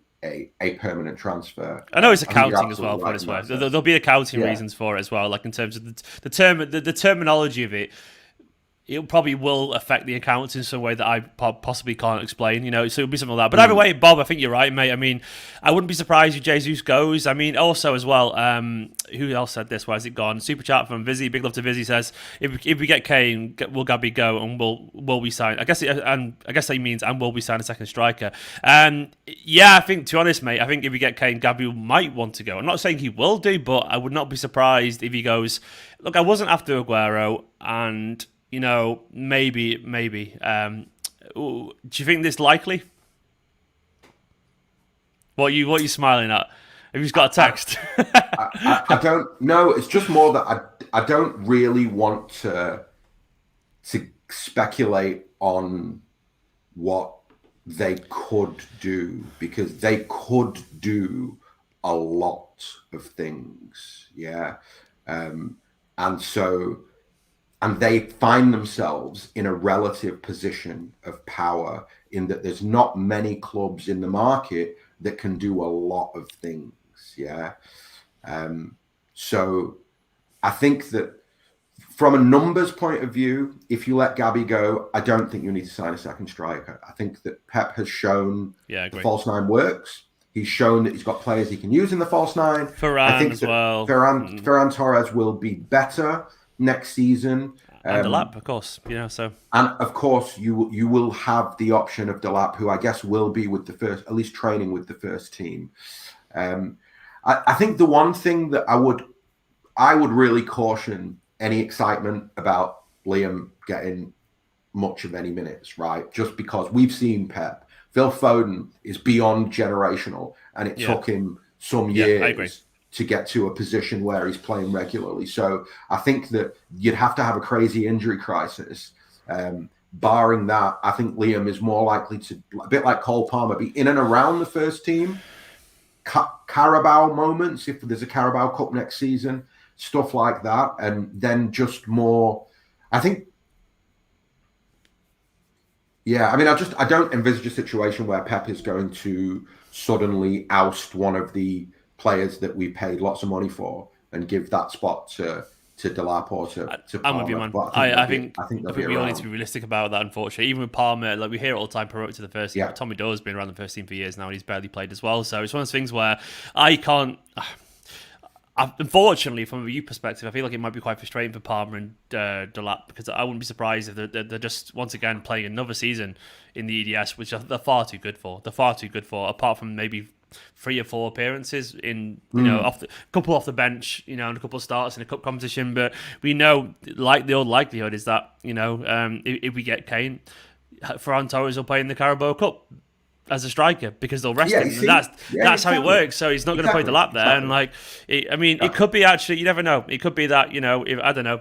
permanent transfer. I know it's accounting as well, for this way. There'll be accounting reasons for it as well, like in terms of the terminology of it. It probably will affect the accounts in some way that I possibly can't explain, so it'll be something like that. But either way, Bob, I think you're right, mate. I mean, I wouldn't be surprised if Jesus goes. I mean, also as well, who else said this? Where has it gone? Super chat from Vizzy, big love to Vizzy, says, if we get Kane, will Gabby go and will we sign? I guess that means and will we sign a second striker? Yeah, I think, to be honest, mate, I think if we get Kane, Gabby might want to go. I'm not saying he will do, but I would not be surprised if he goes, look, I wasn't after Aguero and maybe. Do you think this likely? What are you smiling at? Have you just got a text? I don't know. It's just more that I don't really want to speculate on what they could do, because they could do a lot of things. Yeah. And they find themselves in a relative position of power in that there's not many clubs in the market that can do a lot of things. Yeah. So I think that from a numbers point of view, if you let Gabby go, I don't think you need to sign a second striker. I think that Pep has shown the false 9 works. He's shown that he's got players he can use in the false 9. Ferran as well. Ferran Torres will be better next season. And the lap, of course, so. And of course, you will have the option of Delap, who I guess will be with the first, at least training with the first team. I think the one thing that I would really caution any excitement about Liam getting much of any minutes, right? Just because we've seen Pep. Phil Foden is beyond generational, and it took him some years to get to a position where he's playing regularly. So I think that you'd have to have a crazy injury crisis. Barring that, I think Liam is more likely to, a bit like Cole Palmer, be in and around the first team. Carabao moments, if there's a Carabao Cup next season, stuff like that. And then just more, I think, yeah, I mean, I don't envisage a situation where Pep is going to suddenly oust one of the players that we paid lots of money for and give that spot to Delap or to Palmer. I'm with you, man. I think we all need to be realistic about that, unfortunately. Even with Palmer, like we hear it all the time, promoted to the first team. Tommy Doe's been around the first team for years now, and he's barely played as well. So it's one of those things where I can't... Unfortunately, from a view perspective, I feel like it might be quite frustrating for Palmer and Delap, because I wouldn't be surprised if they're just, once again, playing another season in the EDS, which they're far too good for. Apart from maybe 3 or 4 appearances in, off the couple off the bench, and a couple of starts in a cup competition. But we know, like, the old likelihood is that, if we get Kane, Ferran Torres will play in the Carabao Cup as a striker because they'll rest him. That's how it works. So he's not going to play the lap there. And it could be actually, you never know. It could be that, if, I don't know,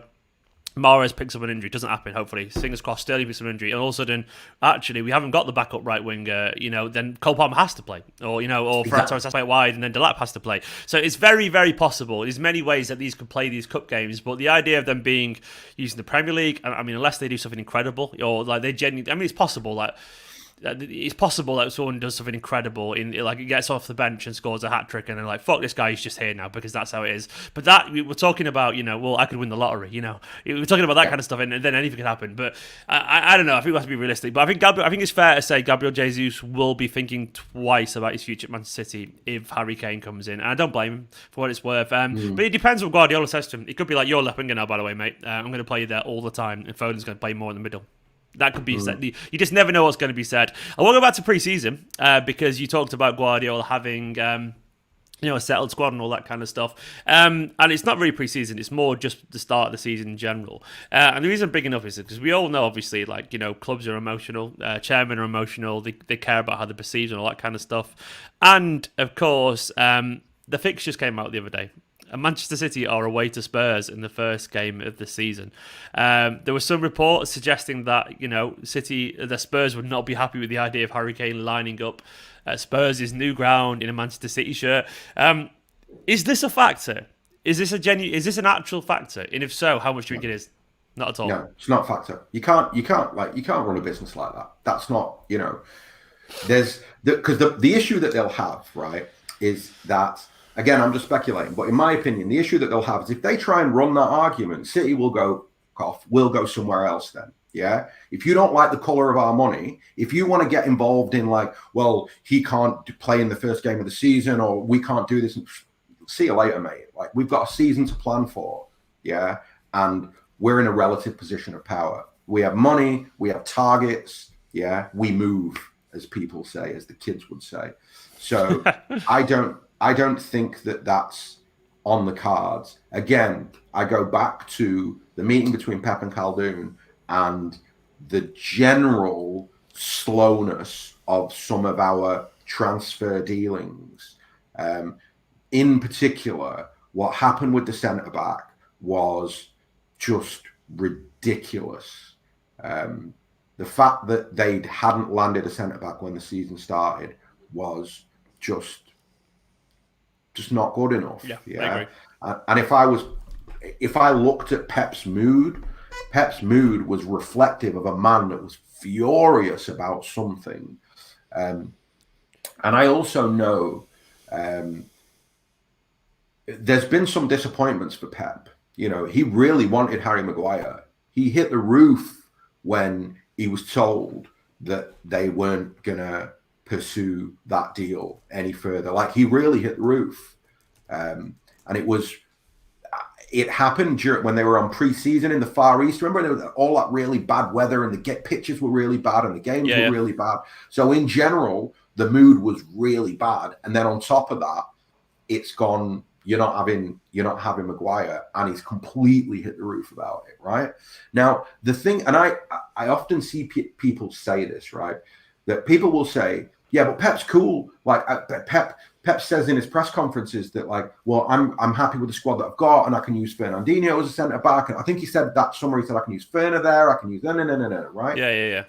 Mahrez picks up an injury. Doesn't happen, hopefully. Fingers crossed, Sterling picks up an injury. And all of a sudden, actually, we haven't got the backup right winger, then Cole Palmer has to play. Or, Ferran Torres has to play wide and then Delap has to play. So it's very, very possible. There's many ways that these could play these cup games. But the idea of them being using the Premier League, I mean, unless they do something incredible, or like they genuinely, I mean, it's possible that someone does something incredible it gets off the bench and scores a hat trick and then fuck this guy, he's just here now because that's how it is. But that we're talking about, I could win the lottery, we're talking about that kind of stuff, and then anything can happen. But I don't know. I think we have to be realistic. But I think it's fair to say Gabriel Jesus will be thinking twice about his future at Manchester City if Harry Kane comes in, and I don't blame him for what it's worth. But it depends what Guardiola says to him. It could be like, you're left winger now, by the way, mate. I'm going to play you there all the time, and Foden's going to play more in the middle. That could be said. You just never know what's going to be said. I want to go back to pre-season because you talked about Guardiola having a settled squad and all that kind of stuff. And it's not really pre-season. It's more just the start of the season in general. And the reason I'm bringing up is because we all know, obviously, clubs are emotional. Chairmen are emotional. They care about how they're perceived and all that kind of stuff. And, of course, the fixtures came out the other day. Manchester City are away to Spurs in the first game of the season. There were some reports suggesting that the Spurs would not be happy with the idea of Harry Kane lining up Spurs' new ground in a Manchester City shirt. Is this a factor? Is this an actual factor? And if so, how much do you think it is? Not at all. No, it's not a factor. You can't run a business like that. That's not because the issue that they'll have, right, is that. Again, I'm just speculating, but in my opinion, the issue that they'll have is if they try and run that argument, City will go somewhere else then. Yeah. If you don't like the color of our money, if you want to get involved in he can't play in the first game of the season or we can't do this, see you later, mate. We've got a season to plan for. Yeah. And we're in a relative position of power. We have money, we have targets. Yeah. We move, as people say, as the kids would say. So I don't think that that's on the cards. Again, I go back to the meeting between Pep and Khaldoon and the general slowness of some of our transfer dealings. In particular, what happened with the centre-back was just ridiculous. The fact that they hadn't landed a centre-back when the season started was just not good enough. Yeah. I agree. And if I looked at Pep's mood was reflective of a man that was furious about something. And I also know there's been some disappointments for Pep. He really wanted Harry Maguire. He hit the roof when he was told that they weren't gonna pursue that deal any further. He really hit the roof. And it happened when they were on pre-season in the Far East. Remember, there was all that really bad weather, and the pitches were really bad, and the games were really bad. So in general, the mood was really bad. And then on top of that, it's gone. You're not having Maguire, and he's completely hit the roof about it. Right now, the thing, and I often see people say this, right? That people will say, yeah, but Pep's cool. Like Pep says in his press conferences that, like, well, I'm happy with the squad that I've got, and I can use Fernandinho as a centre back. And I think he said that summary said I can use Ferner there. I can use no, right? Yeah.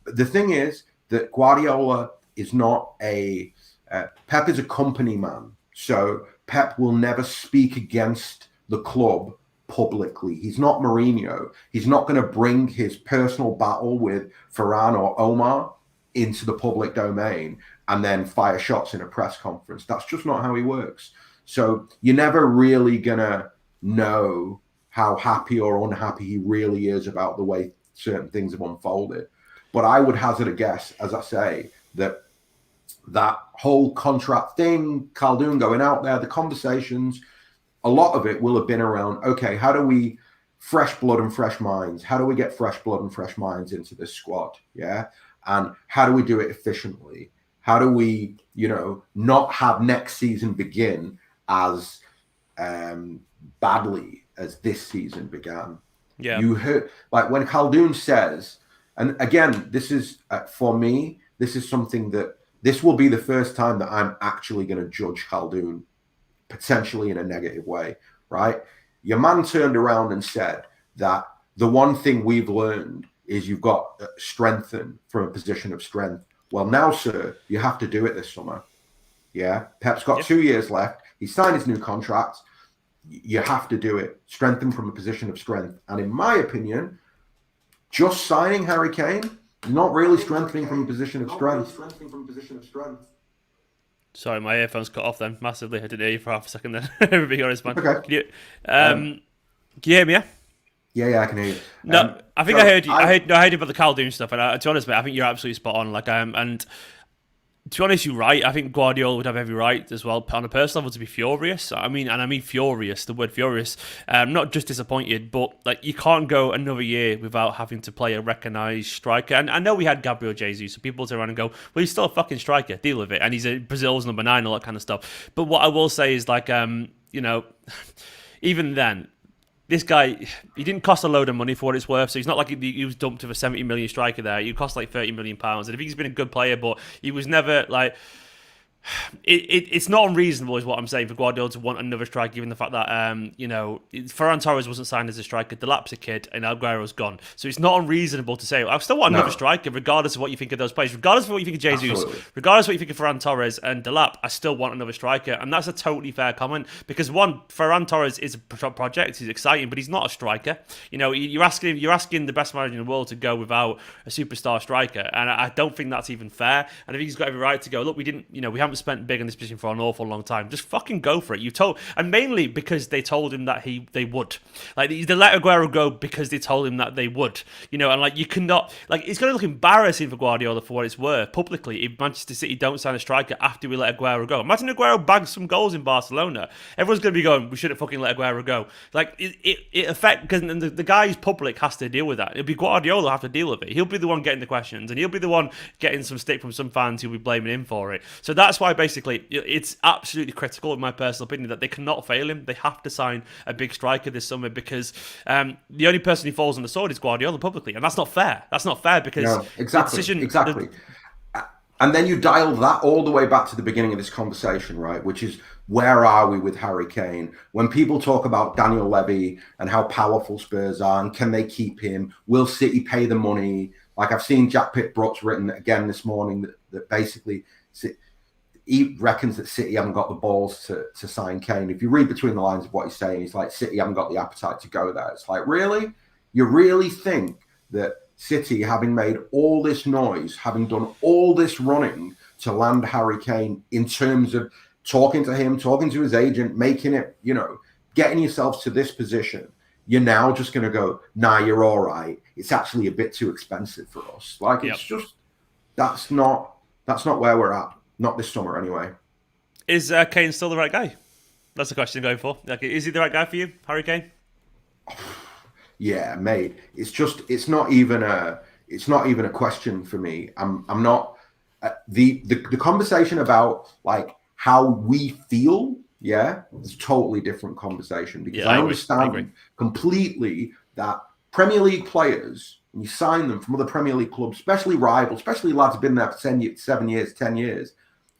But the thing is that Guardiola is not Pep is a company man, so Pep will never speak against the club publicly. He's not Mourinho. He's not going to bring his personal battle with Ferran or Omar into the public domain and then fire shots in a press conference. That's just not how he works. So you're never really gonna know how happy or unhappy he really is about the way certain things have unfolded. But I would hazard a guess, as I say, that whole contract thing, Khaldoon going out there, the conversations, a lot of it will have been around, okay, how do we fresh blood and fresh minds? How do we get fresh blood and fresh minds into this squad? Yeah. And how do we do it efficiently? How do we, not have next season begin as badly as this season began? Yeah. You heard, like when Khaldoon says, and again, this is, for me, this is something that, this will be the first time that I'm actually going to judge Khaldoon potentially in a negative way, right? Your man turned around and said that the one thing we've learned is you've got to strengthen from a position of strength. Well, now, sir, you have to do it this summer. Yeah. Pep's got 2 years left. He signed his new contract. You have to do it. Strengthen from a position of strength. And in my opinion, just signing Harry Kane, not really strengthening from a position of strength. Sorry, my earphones cut off then massively. I didn't hear you for half a second then. Be honest, man. Okay. Can you hear me? Yeah, I can hear you. No, I think I heard you. I heard about the Khaldoon stuff, and to be honest, mate, I think you're absolutely spot on. Like, and to be honest, you're right. I think Guardiola would have every right as well, on a personal level, to be furious. I mean furious. The word furious. Not just disappointed, but like you can't go another year without having to play a recognised striker. And I know we had Gabriel Jesus, so people turn around and go, "Well, he's still a fucking striker. Deal with it." And he's Brazil's number 9, all that kind of stuff. But what I will say is, like, even then, this guy, he didn't cost a load of money for what it's worth, so he's not like he was dumped with a 70 million striker there. He cost like £30 million. And I think he's been a good player, but he was never like... It's not unreasonable, is what I'm saying, for Guardiola to want another striker, given the fact that, Ferran Torres wasn't signed as a striker, Delap's a kid, and Aguero's gone. So it's not unreasonable to say, I still want another striker, regardless of what you think of those players, regardless of what you think of Jesus, Absolutely. regardless of what you think of Ferran Torres and Delap, I still want another striker. And that's a totally fair comment, because one, Ferran Torres is a project, he's exciting, but he's not a striker. You're asking the best manager in the world to go without a superstar striker, and I don't think that's even fair. And I think he's got every right to go, look, we haven't spent big on this position for an awful long time. Just fucking go for it. And mainly because they told him that they would. Like, they let Aguero go because they told him that they would. And like, you cannot, like, it's going to look embarrassing for Guardiola, for what it's worth, publicly, if Manchester City don't sign a striker after we let Aguero go. Imagine Aguero bags some goals in Barcelona. Everyone's going to be going, we shouldn't fucking let Aguero go. Like, it affects, because the guy who's public has to deal with that. It'll be Guardiola have to deal with it. He'll be the one getting the questions, and he'll be the one getting some stick from some fans who'll be blaming him for it. So that's why, basically, it's absolutely critical, in my personal opinion, that they cannot fail him. They have to sign a big striker this summer, because the only person who falls on the sword is Guardiola publicly, and that's not fair. That's not fair, because exactly. And then you dial that all the way back to the beginning of this conversation, right? Which is, where are we with Harry Kane? When people talk about Daniel Levy and how powerful Spurs are, and can they keep him? Will City pay the money? Like, I've seen Jack Pitt-Brooks written again this morning that basically he reckons that City haven't got the balls to sign Kane. If you read between the lines of what he's saying, he's like, City haven't got the appetite to go there. It's like, really? You really think that City, having made all this noise, having done all this running to land Harry Kane, in terms of talking to him, talking to his agent, making it, getting yourselves to this position, you're now just going to go, nah, you're all right. It's actually a bit too expensive for us. Like, it's just, that's not where we're at. Not this summer, anyway. Is Kane still the right guy? That's the question I'm going for. Like, is he the right guy for you, Harry Kane? Yeah, mate. It's not even a question for me. I'm not the conversation about like how we feel. Yeah, it's a totally different conversation because Yeah, I I agree. I agree. understand completely that Premier League players, when you sign them from other Premier League clubs, especially rivals, especially lads who've been there for 7 years, 10 years,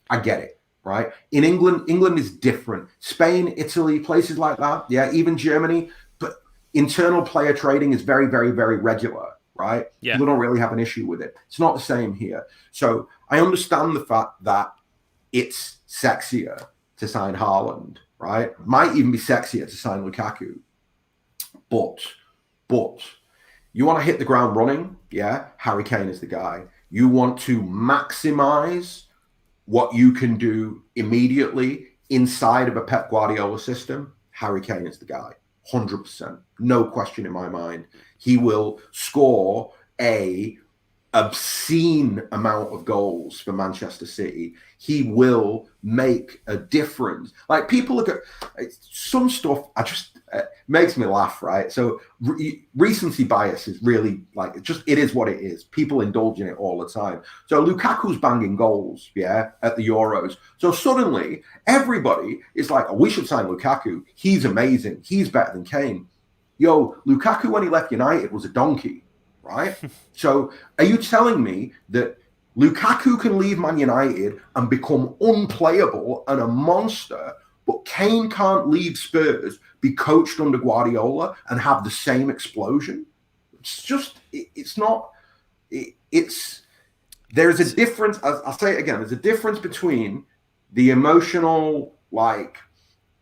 I get it, right? In England is different. Spain, Italy, places like that, yeah, even Germany, but internal player trading is very, very, very regular, right? Yeah. People don't really have an issue with it. It's not the same here. So I understand the fact that it's sexier to sign Haaland, right? Might even be sexier to sign Lukaku. But you want to hit the ground running, yeah? Harry Kane is the guy. You want to maximize what you can do immediately inside of a Pep Guardiola system, Harry Kane is the guy. 100%. No question in my mind. He will score a obscene amount of goals for Manchester City. He will make a difference. Like people look at some stuff, I just makes me laugh, right? So recency bias is really like it is what it is. People indulge in it all the time. So Lukaku's banging goals, yeah, at the Euros. So suddenly everybody is like, oh, we should sign Lukaku. He's amazing. He's better than Kane. Yo, Lukaku when he left United was a donkey. Right? So are you telling me that Lukaku can leave Man United and become unplayable and a monster, but Kane can't leave Spurs, be coached under Guardiola and have the same explosion? It's not, there's a difference. I'll say it again. There's a difference between the emotional, like,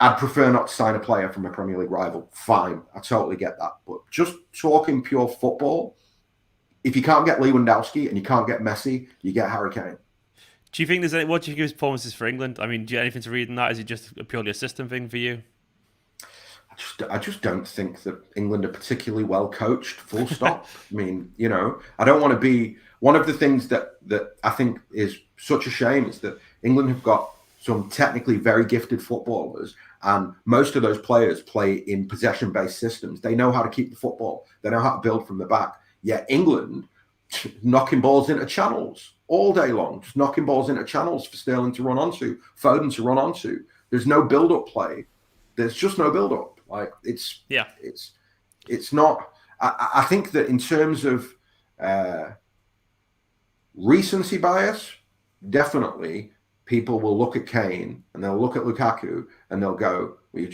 I'd prefer not to sign a player from a Premier League rival. Fine. I totally get that. But just talking pure football, if you can't get Lewandowski and you can't get Messi, you get Harry Kane. Do you think there's any? What do you think of his performances for England? I mean, do you have anything to read in that? Is it just purely a system thing for you? I just don't think that England are particularly well coached. Full stop. I mean, I don't want to be one of the things that I think is such a shame is that England have got some technically very gifted footballers, and most of those players play in possession-based systems. They know how to keep the football. They know how to build from the back. Yet England knocking balls into channels all day long, just knocking balls into channels for Sterling to run onto, Foden to run onto. There's no build-up play. There's just no build-up. Like it's not. I think that in terms of recency bias, definitely people will look at Kane and they'll look at Lukaku and they'll go, "Well, you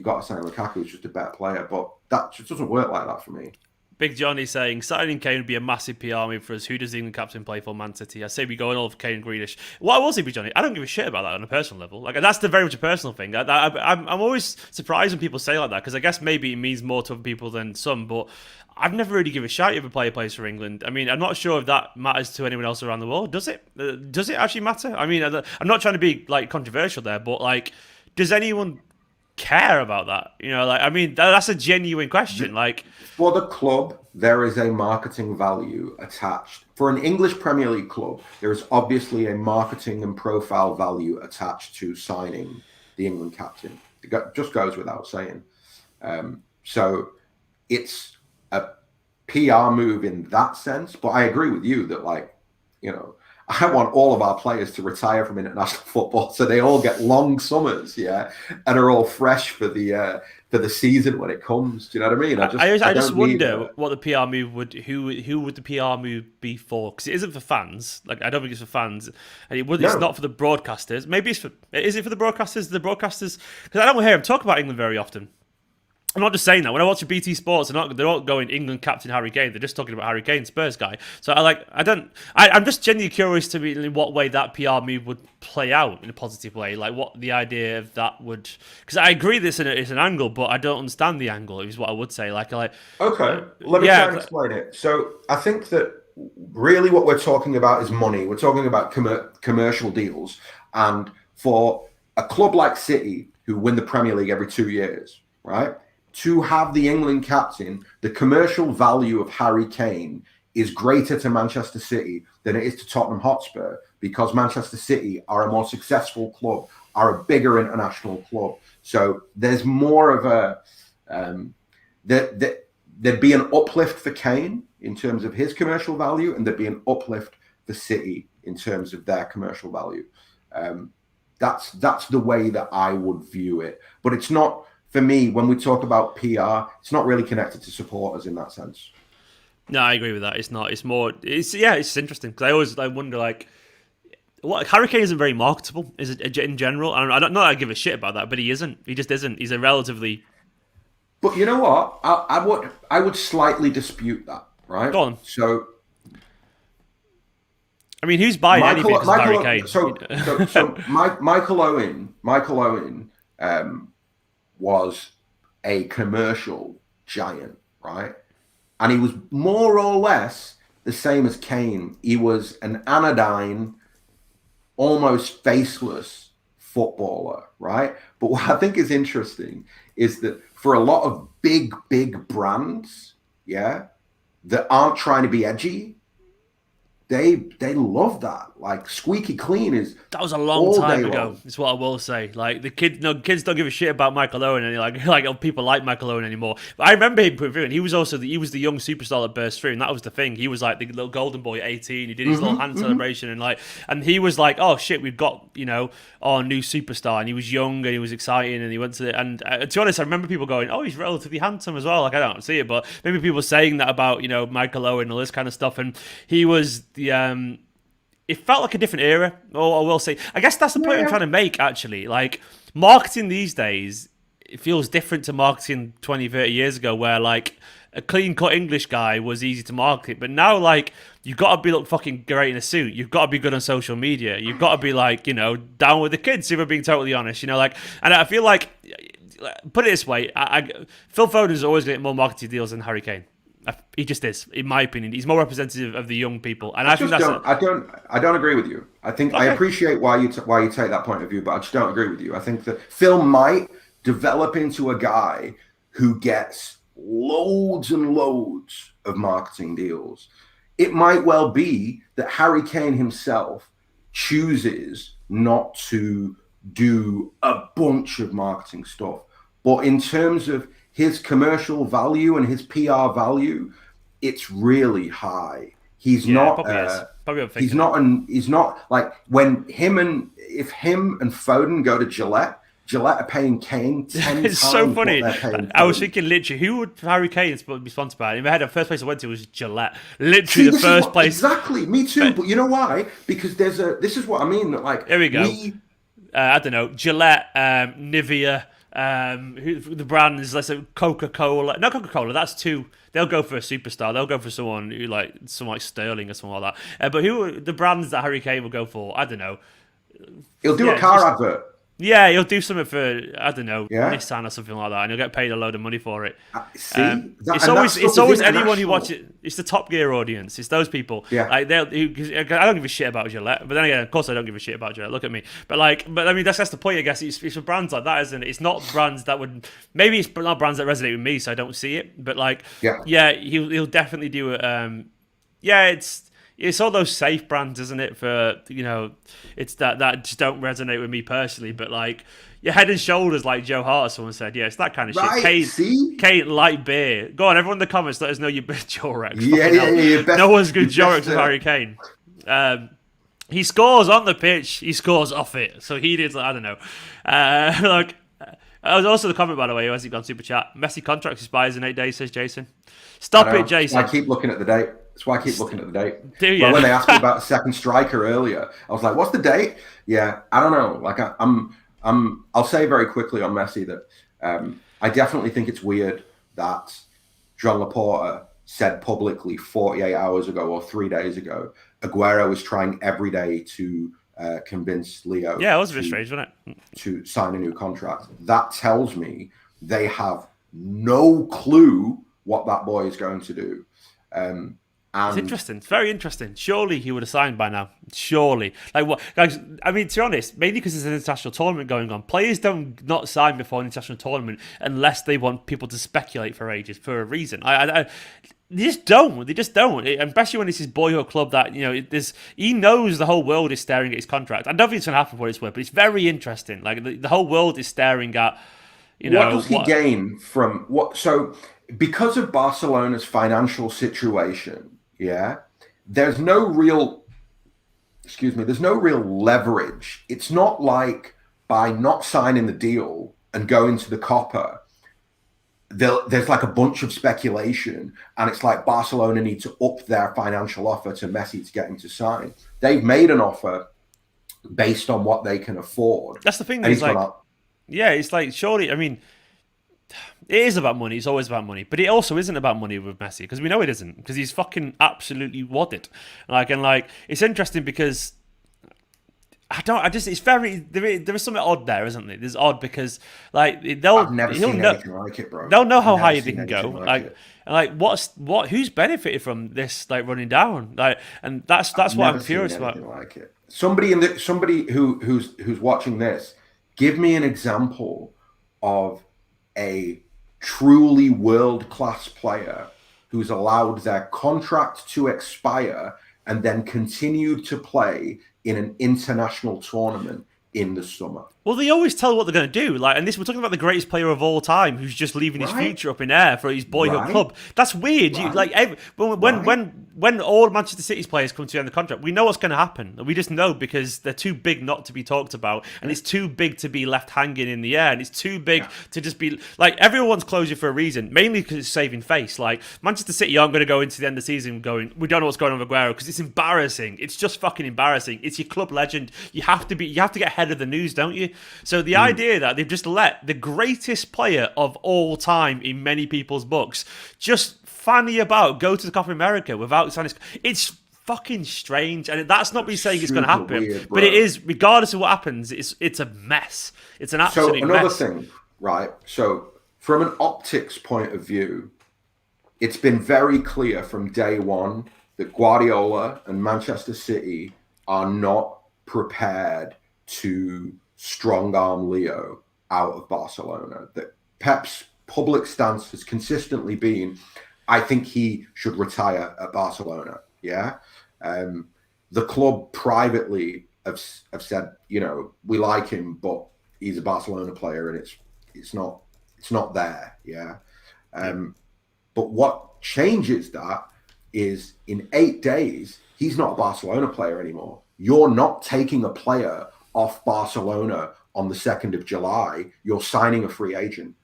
got to sign Lukaku. He's just a better player." But that just doesn't work like that for me. Big Johnny saying, signing Kane would be a massive PR move for us. Who does the England captain play for Man City? I say we go on all of Kane and Grealish. What I will say, Big Johnny, I don't give a shit about that on a personal level. Like that's very much a personal thing. I'm always surprised when people say like that because I guess maybe it means more to other people than some, but I've never really given a shit if a player plays for England. I mean, I'm not sure if that matters to anyone else around the world. Does it? Does it actually matter? I mean, I'm not trying to be like controversial there, but like, does anyone care about that? I mean, that's a genuine question. Like, for the club, there is a marketing value attached. For an English Premier League club, there is obviously a marketing and profile value attached to signing the England captain. It just goes without saying. So it's a PR move in that sense. But I agree with you that, like, I want all of our players to retire from international football so they all get long summers, yeah, and are all fresh for the season when it comes. Do you know what I mean? I just wonder what the PR move would. Who would the PR move be for? Because it isn't for fans. Like I don't think it's for fans, and it's not for the broadcasters. Maybe it's for. Is it for the broadcasters? The broadcasters? Because I don't hear them talk about England very often. I'm not just saying that. When I watch BT Sports, they're not going England captain Harry Kane. They're just talking about Harry Kane, Spurs guy. So I'm just genuinely curious to be in what way that PR move would play out in a positive way. Like what the idea of that would, because I agree this is an angle, but I don't understand the angle. Is what I would say. Okay, let me try and explain it. So I think that really what we're talking about is money. We're talking about commercial deals, and for a club like City who win the Premier League every 2 years, right? To have the England captain, the commercial value of Harry Kane is greater to Manchester City than it is to Tottenham Hotspur because Manchester City are a more successful club, are a bigger international club. So there's more of a there'd be an uplift for Kane in terms of his commercial value, and there'd be an uplift for City in terms of their commercial value. That's the way that I would view it. But it's not, for me, when we talk about PR, it's not really connected to supporters in that sense. No, I agree with that. It's not. It's more. It's interesting because I wonder like. What Harry Kane isn't very marketable is in general. I don't know. I give a shit about that, but he isn't. He just isn't. He's a relatively. But you know what? I would slightly dispute that. Right. Go on. So. I mean, who's buying anything because of Harry Kane? So Michael Owen was a commercial giant, right? And he was more or less the same as Kane. He was an anodyne, almost faceless footballer, right? But what I think is interesting is that for a lot of big brands, yeah, that aren't trying to be edgy, they love that. Like squeaky clean is that was a long time ago. Is what I will say. Like the kids don't give a shit about Michael Owen, and like people like Michael Owen anymore. But I remember him putting through, and he was the young superstar that burst through, and that was the thing. He was like the little golden boy at 18. He did his little hand celebration, and he was like, oh shit, we've got our new superstar, and he was young and he was exciting, and he went to the, and to be honest, I remember people going, oh, he's relatively handsome as well. Like I don't see it, but maybe people saying that about Michael Owen and all this kind of stuff, and he was the it felt like a different era, or I will say. I guess that's the point I'm trying to make, actually. Like, marketing these days, it feels different to marketing 20, 30 years ago, where, like, a clean-cut English guy was easy to market. But now, like, you've got to be, look fucking great in a suit. You've got to be good on social media. You've got to be, like, down with the kids, if we're being totally honest. And I feel like, put it this way, Phil Foden's always getting more marketing deals than Harry Kane. He just is, in my opinion. He's more representative of the young people, and I think that's. I don't agree with you. I think I appreciate why you take that point of view, but I just don't agree with you. I think that Phil might develop into a guy who gets loads and loads of marketing deals. It might well be that Harry Kane himself chooses not to do a bunch of marketing stuff, but in terms of his commercial value and his PR value, it's really high. He's not like when him and Foden go to Gillette are paying Kane 10 it's times so funny. What they're paying I was thinking literally, who would Harry Kane be sponsored by? In my head, the first place I went to was Gillette. Literally, the first place. Exactly, me too. But you know why? Because this is what I mean. Like, here we go. I don't know, Gillette, Nivea. The brand is, let's say, Coca-Cola. No, Coca-Cola, that's two. They'll go for a superstar. They'll go for someone like Sterling or something like that. But who are the brands that Harry Kane will go for? I don't know. He'll do a car advert. Yeah, he'll do something for, I don't know, Nissan or something like that, and he'll get paid a load of money for it. It's always anyone who watches. It's the Top Gear audience. It's those people. Yeah. Like I don't give a shit about Gillette, but then again, of course, I don't give a shit about Gillette. Look at me. But I mean, that's the point. I guess it's for brands like that, isn't it? It's not brands that would. Maybe it's not brands that resonate with me, so I don't see it. But he'll definitely do it. It's all those safe brands, isn't it? For it's that just don't resonate with me personally. But like your Head and Shoulders, like Joe Hart or someone said, it's that kind of shit. Kane, light beer. Go on, everyone in the comments, let us know your Jorex. Yeah. No one's good Jorex with Harry Kane. He scores on the pitch. He scores off it. So he did. I don't know. I was also the comment, by the way, who hasn't gone super chat. Messi contract expires in 8 days, says Jason. Stop it, Jason. I keep looking at the date. That's why I keep looking at the date. Do you? Well, when they asked me about a second striker earlier, I was like, "What's the date?" Yeah, I don't know. Like, I'll say very quickly on Messi that I definitely think it's weird that John Laporta said publicly 48 hours ago or 3 days ago, Aguero was trying every day to convince Leo. Yeah, it was a bit strange, wasn't it? To sign a new contract. That tells me they have no clue what that boy is going to do. It's And interesting. It's very interesting. Surely he would have signed by now. Surely. Like what, guys? I mean, to be honest, mainly because there's an international tournament going on. Players don't not sign before an international tournament unless they want people to speculate for ages for a reason. They just don't. They just don't. Especially when it's his boyhood club that, you know, he knows the whole world is staring at his contract. I don't think it's going to happen for what it's worth, but it's very interesting. Like the whole world is staring at, what does he gain from what? So because of Barcelona's financial situation, yeah, there's no real, there's no real leverage. It's not like by not signing the deal and going to the Copa, there's like a bunch of speculation, and it's like Barcelona need to up their financial offer to Messi to get him to sign. They've made an offer based on what they can afford. That's the thing. It's like, yeah, it's like, surely, I mean, it is about money. It's always about money, but it also isn't about money with Messi, because we know it isn't, because he's fucking absolutely wadded. It's interesting because it's there is something odd there, isn't there? There's odd because I've never seen anything like it, bro. They'll know how high they can go. Who's benefited from this, like, running down? And that's what I'm curious about. Like it. Somebody who's watching this, give me an example of a truly world-class player who's allowed their contract to expire and then continued to play in an international tournament in the summer. Well, they always tell what they're going to do. We're talking about the greatest player of all time, who's just leaving his future up in air for his boyhood club. That's weird. When all Manchester City's players come to the end of the contract, we know what's going to happen. We just know, because they're too big not to be talked about, and it's too big to be left hanging in the air, and it's too big to just be like, everyone's closure for a reason, mainly because it's saving face. Like, Manchester City aren't going to go into the end of the season going, we don't know what's going on with Aguero, because it's embarrassing. It's just fucking embarrassing. It's your club legend. You have to get ahead of the news, don't you? So the idea that they've just let the greatest player of all time in many people's books just fanny about, go to the Copa America without signing, it's fucking strange. And that's not me saying it's going to happen, weird, but it is. Regardless of what happens, it's a mess. It's an absolute mess. So another thing, right? So from an optics point of view, it's been very clear from day one that Guardiola and Manchester City are not prepared to strong arm Leo out of Barcelona. That Pep's public stance has consistently been, I think he should retire at Barcelona. Yeah. The club privately have said, you know, we like him, but he's a Barcelona player, and it's not there. Yeah. But what changes that is, in 8 days, he's not a Barcelona player anymore. You're not taking a player off Barcelona on the 2nd of July. You're signing a free agent.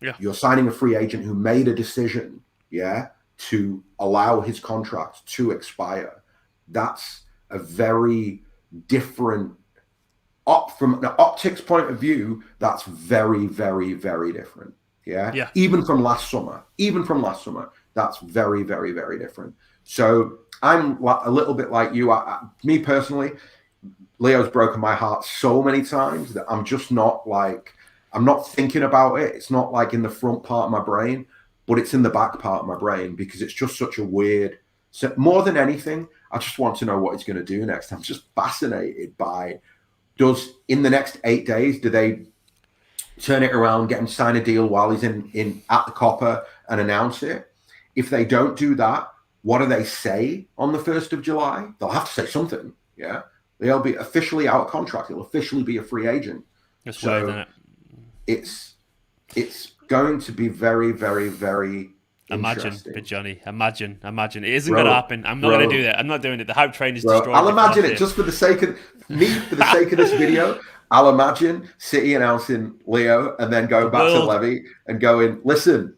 Yeah. You're signing a free agent who made a decision, to allow his contract to expire. That's a very different, from an optics point of view, that's very, very, very different. Yeah. Even from last summer, that's very, very, very different. So I'm a little bit like you. Me personally, Leo's broken my heart so many times that I'm just not I'm not thinking about it. It's not like in the front part of my brain, but it's in the back part of my brain, because it's just such a weird. So more than anything, I just want to know what he's going to do next. I'm just fascinated by, in the next 8 days, do they turn it around, get him to sign a deal while he's in at the Copa and announce it? If they don't do that, what do they say on the 1st of July? They'll have to say something. Yeah. They'll be officially out of contract. He'll officially be a free agent. That's weird, isn't it? It's going to be very, very, very Imagine, but Johnny, imagine. It isn't going to happen. I'm not going to do that. I'm not doing it. The hype train is destroyed. I'll imagine it just for the sake of this video. I'll imagine City announcing Leo and then going back to Levy and going, listen,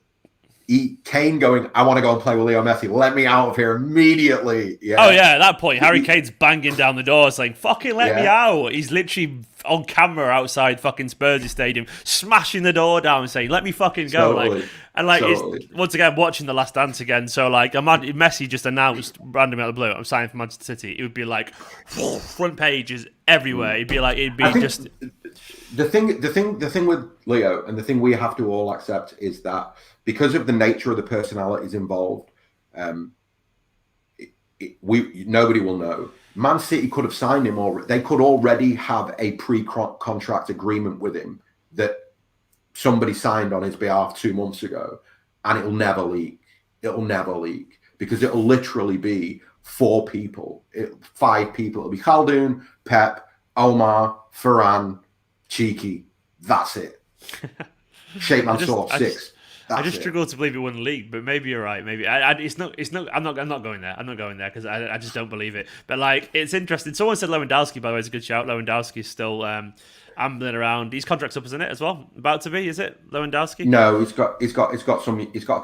Kane going, I want to go and play with Leo Messi. Let me out of here immediately. Yeah. Oh, yeah. At that point, Harry Kane's banging down the door saying, fucking let me out. He's literally on camera outside fucking Spurs stadium, smashing the door down and saying, let me fucking go. Totally. It's, once again, watching The Last Dance again. So, if Messi just announced randomly out of the blue, I'm signing for Manchester City, it would be front pages everywhere. It'd be the thing with Leo, and the thing we have to all accept, is that because of the nature of the personalities involved, nobody will know. Man City could have signed him, or they could already have a pre-contract agreement with him that somebody signed on his behalf 2 months ago, and it'll never leak. It'll never leak because it'll literally be 5 people. It'll be Khaldoon, Pep, Omar, Ferran, Cheeky. That's it. Shape man saw 6. I just struggle to believe it wouldn't leak, but maybe you're right. Maybe it's not. I'm not going there. I'm not going there because I just don't believe it. But like, it's interesting. Someone said Lewandowski. By the way, is a good shout. Lewandowski is still ambling around. His contract's up, isn't it? As well, about to be. Is it Lewandowski? No, he's got a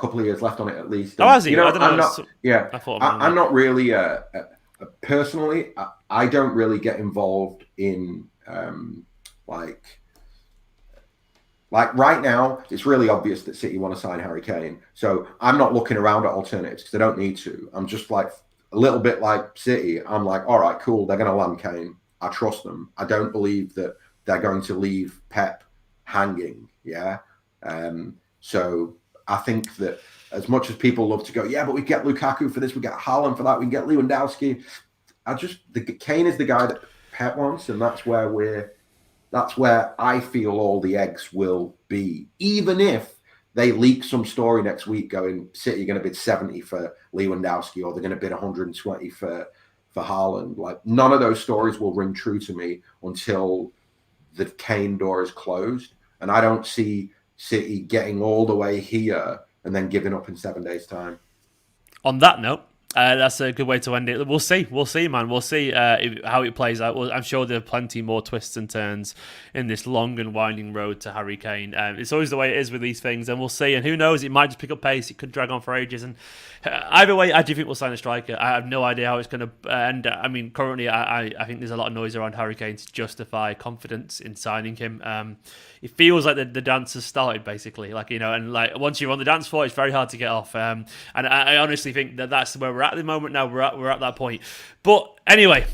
couple of years left on it at least. Oh, has he? You know, I don't know. I'm not really personally. I don't really get involved in like right now, it's really obvious that City want to sign Harry Kane. So I'm not looking around at alternatives because they don't need to. I'm just like a little bit like City. I'm like, all right, cool. They're going to land Kane. I trust them. I don't believe that they're going to leave Pep hanging. Yeah. So I think that as much as people love to go, yeah, but we get Lukaku for this, we get Haaland for that, we can get Lewandowski. Kane is the guy that Pep wants, and that's where I feel all the eggs will be. Even if they leak some story next week going, City are going to bid 70 for Lewandowski, or they're going to bid 120 for Haaland. Like, none of those stories will ring true to me until the Kane door is closed. And I don't see City getting all the way here and then giving up in 7 days' time. On that note, that's a good way to end it. We'll see, man. We'll see how it plays out. I'm sure there are plenty more twists and turns in this long and winding road to Harry Kane. It's always the way it is with these things, and we'll see. And who knows? It might just pick up pace. It could drag on for ages. And either way, I do think we'll sign a striker. I have no idea how it's going to end. I mean, currently, I think there's a lot of noise around Harry Kane to justify confidence in signing him. It feels like the dance has started, basically. Like, you know, and like once you're on the dance floor, it's very hard to get off. And I honestly think that's where we're at the moment now. We're at that point. But anyway,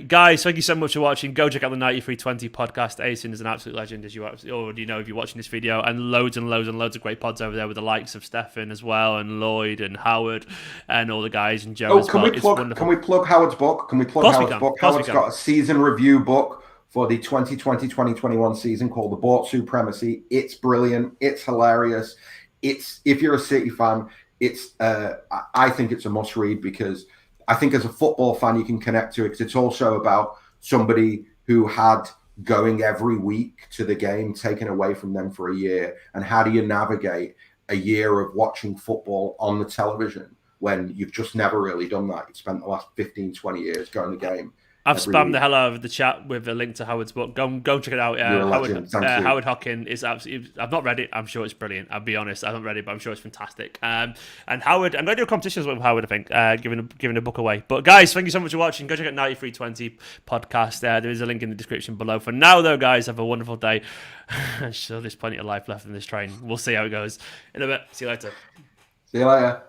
guys, thank you so much for watching. Go check out the 9320 podcast. Ahsan is an absolute legend, as you already know if you're watching this video, and loads of great pods over there with the likes of Stefan as well, and Lloyd and Howard and all the guys, and Joe as well. Can we plug Howard's book? Howard's got a season review book for the 2020-2021 season called The Board Supremacy. It's brilliant. It's hilarious. If you're a City fan, I think it's a must read, because I think as a football fan you can connect to it, because it's also about somebody who had going every week to the game taken away from them for a year, and how do you navigate a year of watching football on the television when you've just never really done that. You've spent the last 15, 20 years going to the game. I've spammed the hell out of the chat with a link to Howard's book. Go check it out. Howard Hockin is absolutely. I've not read it. I'm sure it's brilliant. I'll be honest. I haven't read it, but I'm sure it's fantastic. And Howard, I'm going to do a competition as well with Howard, I think, giving a book away. But guys, thank you so much for watching. Go check out 9320 podcast. There is a link in the description below. For now, though, guys, have a wonderful day. So there's plenty of life left in this train. We'll see how it goes in a bit. See you later. See you later.